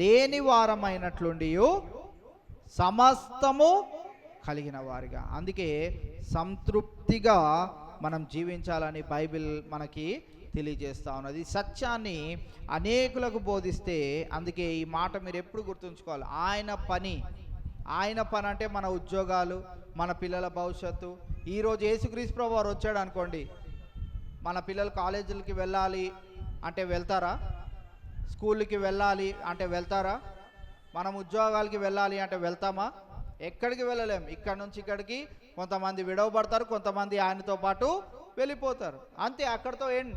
లేని వారమైనట్లుండి సమస్తము కలిగిన వారిగా, అందుకే సంతృప్తిగా మనం జీవించాలని బైబిల్ మనకి తెలియజేస్తూ ఉన్నది. సత్యాన్ని అనేకులకు బోధిస్తే, అందుకే ఈ మాట మీరు ఎప్పుడు గుర్తుంచుకోవాలి, ఆయన పని అంటే మన ఉద్యోగాలు, మన పిల్లల భవిష్యత్తు. ఈరోజు యేసుక్రీస్తు ప్రభువారు వచ్చాడు అనుకోండి, మన పిల్లలు కాలేజీలకి వెళ్ళాలి అంటే వెళ్తారా? స్కూళ్ళకి వెళ్ళాలి అంటే వెళ్తారా? మనం ఉద్యోగాలకి వెళ్ళాలి అంటే వెళ్తామా? ఎక్కడికి వెళ్ళలేం. ఇక్కడ నుంచి ఇక్కడికి కొంతమంది విడవబడతారు, కొంతమంది ఆయనతో పాటు వెళ్ళిపోతారు, అంతే, అక్కడితో ఎండ్.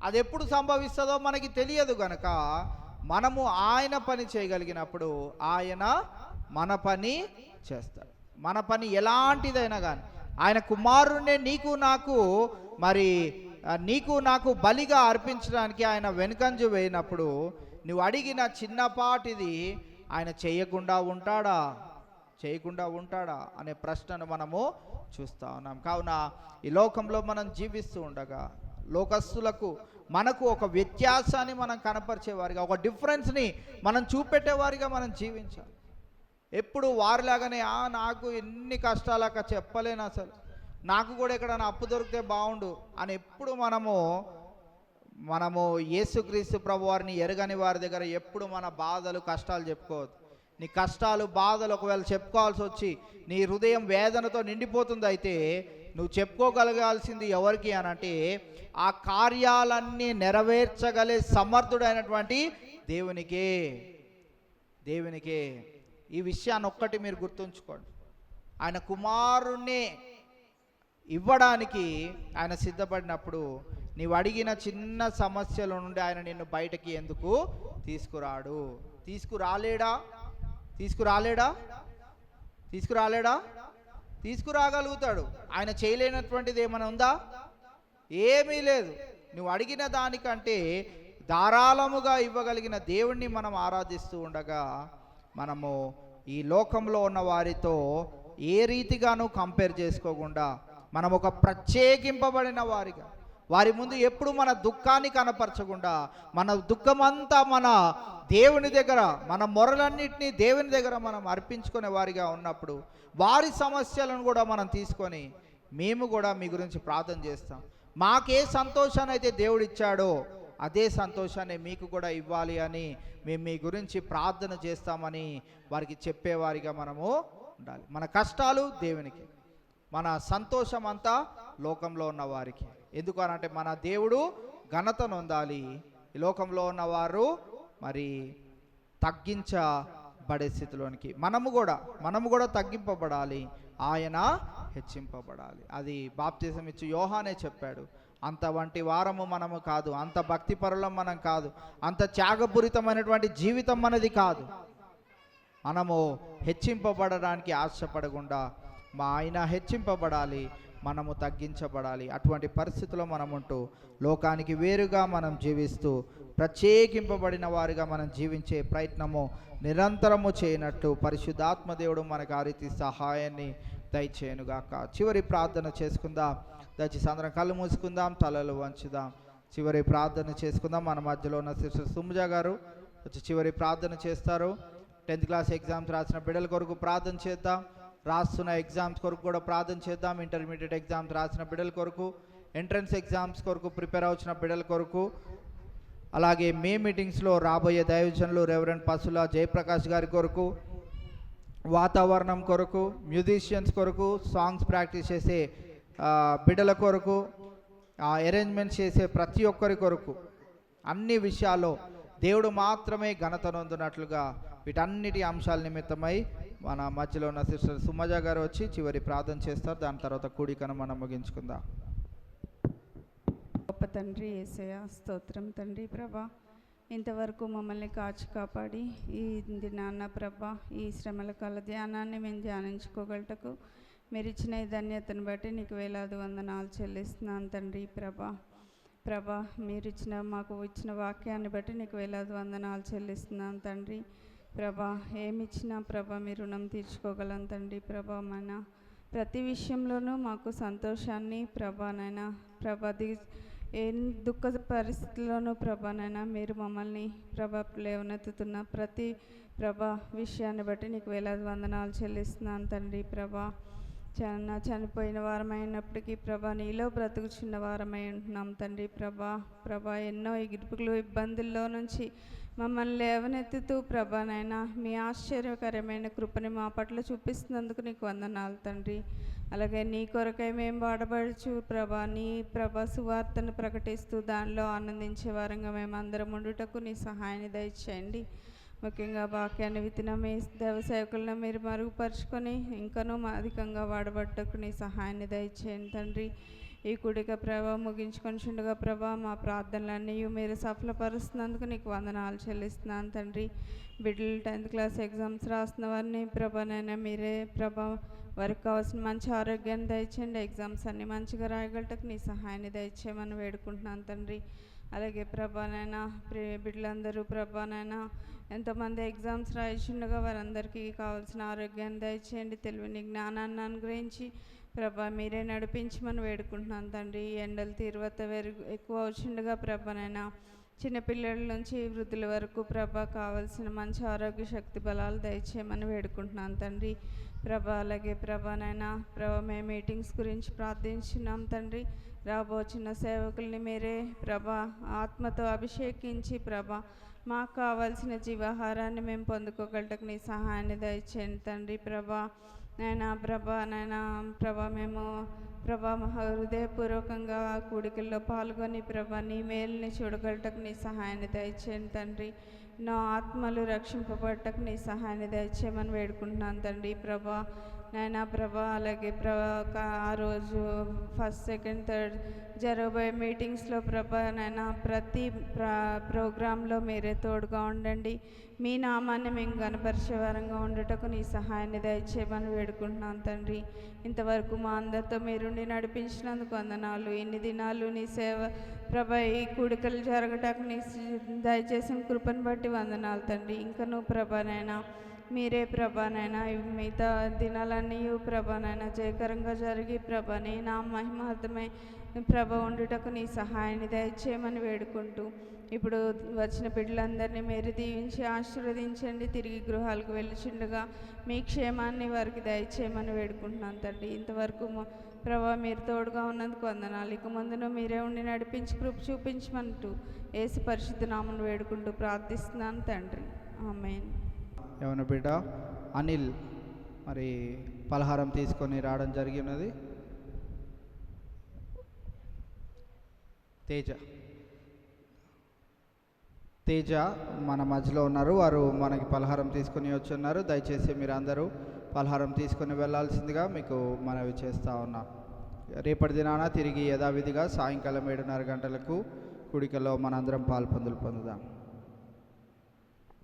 అది ఎప్పుడు సంభవిస్తుందో మనకి తెలియదు గనక మనము ఆయన పని చేయగలిగినప్పుడు ఆయన మన పని చేస్తాడు. మన పని ఎలాంటిదైనా కానీ ఆయన కుమారుణ్ణి నీకు నాకు బలిగా అర్పించడానికి ఆయన వెనుకంజ వేయినప్పుడు నువ్వు అడిగిన చిన్నపాటిది ఆయన చేయకుండా ఉంటాడా అనే ప్రశ్నను మనము చూస్తూ ఉన్నాం. కావున ఈ లోకంలో మనం జీవిస్తూ ఉండగా లోకస్తులకు మనకు ఒక వ్యత్యాసాన్ని మనం కనపరిచేవారిగా, ఒక డిఫరెన్స్ని మనం చూపెట్టేవారిగా మనం జీవించాలి. ఎప్పుడు వారిలాగానే నాకు ఎన్ని కష్టాలక చెప్పలేను, అసలు నాకు కూడా ఎక్కడైనా అప్పు దొరికితే బాగుండు అని ఎప్పుడు మనము యేసుక్రీస్తు ప్రభు వారిని ఎరగని వారి దగ్గర ఎప్పుడు మన బాధలు కష్టాలు చెప్పుకోవద్దు. నీ కష్టాలు బాధలు ఒకవేళ చెప్పుకోవాల్సి వచ్చి నీ హృదయం వేదనతో నిండిపోతుంది, అయితే నువ్వు చెప్పుకోగలగాల్సింది ఎవరికి అనంటే ఆ కార్యాలన్నీ నెరవేర్చగలే సమర్థుడైనటువంటి దేవునికే. ఈ విషయాన్ని ఒక్కటి మీరు గుర్తుంచుకోండి. ఆయన కుమారుణ్ణి ఇవ్వడానికి ఆయన సిద్ధపడినప్పుడు నీవు అడిగిన చిన్న సమస్యల నుండి ఆయన నిన్ను బయటకి ఎందుకు తీసుకురాగలుగుతాడు. ఆయన చేయలేనటువంటిది ఏమైనా ఉందా? ఏమీ లేదు. నువ్వు అడిగిన దానికంటే ధారాళముగా ఇవ్వగలిగిన దేవుణ్ణి మనం ఆరాధిస్తూ ఉండగా మనము ఈ లోకంలో ఉన్న వారితో ఏ రీతిగానూ కంపేర్ చేసుకోకుండా మనం ఒక ప్రత్యేకింపబడిన వారిగా, వారి ముందు ఎప్పుడు మన దుఃఖాన్ని కనపరచకుండా మన దుఃఖమంతా మన దేవుని దగ్గర, మన మొరలన్నింటినీ దేవుని దగ్గర మనం అర్పించుకునే వారిగా ఉన్నప్పుడు వారి సమస్యలను కూడా మనం తీసుకొని మేము కూడా మీ గురించి ప్రార్థన చేస్తాం. మాకే సంతోషాన్ని అయితే దేవుడు ఇచ్చాడో అదే సంతోషాన్ని మీకు కూడా ఇవ్వాలి అని మేము మీ గురించి ప్రార్థన చేస్తామని వారికి చెప్పేవారిగా మనము ఉండాలి. మన కష్టాలు దేవునికి, మన సంతోషం అంతా లోకంలో ఉన్న వారికి. ఎందుకు అనంటే మన దేవుడు ఘనత నొందాలి. ఈ లోకంలో ఉన్నవారు మరి తగ్గించబడే స్థితిలోనికి మనము కూడా తగ్గింపబడాలి, ఆయన హెచ్చింపబడాలి. అది బాప్తిజం ఇచ్చి యోహానే చెప్పాడు. అంత వంటి వారము మనము కాదు, అంత భక్తిపరులం మనం కాదు, అంత త్యాగపూరితమైనటువంటి జీవితం మనది కాదు. మనము హెచ్చింపబడడానికి ఆశపడకుండా మా ఆయన హెచ్చింపబడాలి, మనము తగ్గించబడాలి. అటువంటి పరిస్థితుల్లో మనం ఉంటూ లోకానికి వేరుగా మనం జీవిస్తూ ప్రత్యేకింపబడిన వారిగా మనం జీవించే ప్రయత్నము నిరంతరము చేయనట్టు పరిశుద్ధాత్మ దేవుడు మనకు ఆ రీతి సహాయాన్ని దయచేయనుగాక. చివరి ప్రార్థన చేసుకుందాం. దయచేసి అందరం కళ్ళు మూసుకుందాం, తలలు వంచుదాం. చివరి ప్రార్థన చేసుకుందాం. మన మధ్యలో ఉన్న సిస్టర్ సుమజ గారు వచ్చి చివరి ప్రార్థన చేస్తారు. 10th క్లాస్ ఎగ్జామ్స్ రాసిన బిడ్డల కొరకు ప్రార్థన చేద్దాం. రాస్తున్న ఎగ్జామ్స్ కొరకు కూడా ప్రార్థన చేద్దాం. ఇంటర్మీడియట్ ఎగ్జామ్స్ రాసిన బిడ్డల కొరకు, ఎంట్రన్స్ ఎగ్జామ్స్ కొరకు ప్రిపేర్ అవుతున్న బిడ్డల కొరకు, అలాగే మే మీటింగ్స్లో రాబోయే దైవజనులు రెవరెండ్ పసుల జయప్రకాష్ గారి కొరకు, వాతావరణం కొరకు, మ్యూజిషియన్స్ కొరకు, సాంగ్స్ ప్రాక్టీస్ చేసే బిడ్డల కొరకు, అరేంజ్మెంట్స్ చేసే ప్రతి ఒక్కరి కొరకు, అన్ని విషయాల్లో దేవుడు మాత్రమే ఘనత నొందినట్లుగా వీటన్నిటి అంశాల నిమిత్తమై మన మధ్యలో ఉన్న సిస్టర్ సుమజ గారు వచ్చి చివరి ప్రార్థన చేస్తారు. దాని తర్వాత కూడికను మనం ముగించుకుందాం. గొప్ప తండ్రి యేసయ్య, స్తోత్రం తండ్రి ప్రభా, ఇంతవరకు మమ్మల్ని కాచి కాపాడి ఈ దినాన్న ప్రభా ఈ శ్రమల కాల ధ్యానాన్ని మేము ధ్యానించుకోగలటకు మీరు ఇచ్చిన ఈ ధన్యతను బట్టి నీకు వేలాది వందనాలు చెల్లిస్తున్నాను తండ్రి ప్రభా మీరు మాకు ఇచ్చిన వాక్యాన్ని బట్టి నీకు వేలాది వందనాలు చెల్లిస్తున్నాను తండ్రి ప్రభా. ఏమిచ్చినా ప్రభా మీ రుణం తీర్చుకోగలం తండ్రి ప్రభా. మన ప్రతి విషయంలోనూ మాకు సంతోషాన్ని ప్రభానైనా ఏ దుఃఖ పరిస్థితుల్లోనూ ప్రభానైనా మీరు మమ్మల్ని లేవనెత్తుతున్న ప్రతి విషయాన్ని బట్టి నీకు వేలాది వందనాలు చెల్లిస్తున్నాను తండ్రి ప్రభా. చనిపోయిన వారమైనప్పటికీ నీలో బ్రతుకుచున్న వారమై ఉంటున్నాం తండ్రి ప్రభా. ఎన్నో ఇబ్బందుల్లో నుంచి మమ్మల్ని లేవనెత్తుతూ ప్రభానైనా మీ ఆశ్చర్యకరమైన కృపని మా పట్ల చూపిస్తున్నందుకు నీకు వందనాలు తండ్రి. అలాగే నీ కొరకై మేము వాడబడుచు నీ సువార్తను ప్రకటిస్తూ దానిలో ఆనందించే వారంగా మేము అందరం ఉండుటకు నీ సహాయాన్ని దయచేయండి. ముఖ్యంగా వాక్యాన్ని విత్తిన మీ దేవ సేవకులను మీరు మరుగుపరుచుకొని ఇంకనూ అధికంగా వాడబట్టకు నీ సహాయాన్ని దయచేయండి తండ్రి. ఈ కూడిక ముగించుకొని చుండగా మా ప్రార్థనలన్నీ మీరు సఫలపరుస్తున్నందుకు నీకు వందనాలు చెల్లిస్తున్నాను తండ్రి. బిడ్డలు 10th క్లాస్ ఎగ్జామ్స్ రాస్తున్న వారిని నైనా మీరే వారికి కావాల్సిన మంచి ఆరోగ్యాన్ని దయచేయండి. ఎగ్జామ్స్ అన్నీ మంచిగా రాయగలటకు నీ సహాయాన్ని దయచేయమని వేడుకుంటున్నాను తండ్రి. అలాగే ప్రభానైనా బిడ్డలందరూ ప్రభానైనా ఎంతోమంది ఎగ్జామ్స్ రాయిచుండగా వారందరికీ కావాల్సిన ఆరోగ్యాన్ని దయచేయండి. తెలివిని జ్ఞానాన్ని అనుగ్రహించి ప్రభా మీరే నడిపించమని వేడుకుంటున్నాను తండ్రి. ఎండలు తీవ్రత ఎక్కువ వచ్చిండగా ప్రభానైనా చిన్నపిల్లల నుంచి వృద్ధుల వరకు ప్రభా కావాల్సిన మంచి ఆరోగ్య శక్తి బలాలు దయచేయమని వేడుకుంటున్నాను తండ్రి. ప్రభా అలాగే ప్రభానైనా మేము మీటింగ్స్ గురించి ప్రార్థించున్నాం తండ్రి. రాబోచున్న సేవకుల్ని మీరే ప్రభా ఆత్మతో అభిషేకించి ప్రభా మాకు కావాల్సిన జీవాహారాన్ని మేము పొందుకోగలటకు నీ సహాయాన్ని దయచేయండి తండ్రి. ప్రభా మేము హృదయపూర్వకంగా కూడికల్లో పాల్గొని ప్రభా నీ మేలుని చూడగలటకు నీ సహాయాన్ని దయచేయండి తండ్రి. నా ఆత్మలు రక్షింపబడటకు నీ సహాయాన్ని దయచేయమని వేడుకుంటున్నాను తండ్రి. ప్రభా అలాగే ఆ రోజు ఫస్ట్ సెకండ్ థర్డ్ జరగబోయే మీటింగ్స్లో ప్రతి ప్రోగ్రాంలో మీరే తోడుగా ఉండండి. మీ నామాన్ని మేము గణపరిచేవారంగా ఉండటకు నీ సహాయాన్ని దయచేయమని వేడుకుంటున్నాను తండ్రి. ఇంతవరకు మా అందరితో మీరుండి నడిపించినందుకు వందనాలు. ఇన్ని దినాలు నీ సేవ ఈ కూడికలు జరగటానికి నీ దయచేసిన కృపను బట్టి వందనాలు తండ్రి. ఇంకా నువ్వు మీరే మిగతా దినాలన్నీ జయకరంగా జరిగి నీ నా మహిమార్థమై ఉండుటకు నీ సహాయాన్ని దయచేయమని వేడుకుంటూ ఇప్పుడు వచ్చిన బిడ్డలందరినీ మీరు దీవించి ఆశీర్వదించండి. తిరిగి గృహాలకు వెళ్ళుచుండగా మీ క్షేమాన్ని వారికి దయచేయమని వేడుకుంటున్నాను తండ్రి. ఇంతవరకు మీరు తోడుగా ఉన్నందుకు వందనాలు. ఇక ముందును మీరే ఉండి నడిపించి కృప చూపించమంటూ యేసు పరిశుద్ధ నామమున వేడుకుంటూ ప్రార్థిస్తున్నాను తండ్రి. ఆమేన్. ఏమన్నా బిడ్డ అనిల్ మరి పలహారం తీసుకొని రావడం జరిగినది. తేజ మన మధ్యలో ఉన్నారు. వారు మనకి పలహారం తీసుకొని వచ్చున్నారు. దయచేసి మీరు అందరూ పలహారం తీసుకొని వెళ్ళాల్సిందిగా మీకు మనవి చేస్తూ ఉన్నాను. రేపటి దినాన తిరిగి యథావిధిగా సాయంకాలం 7:30 గంటలకు కూడికలో మనందరం పొందుదాం.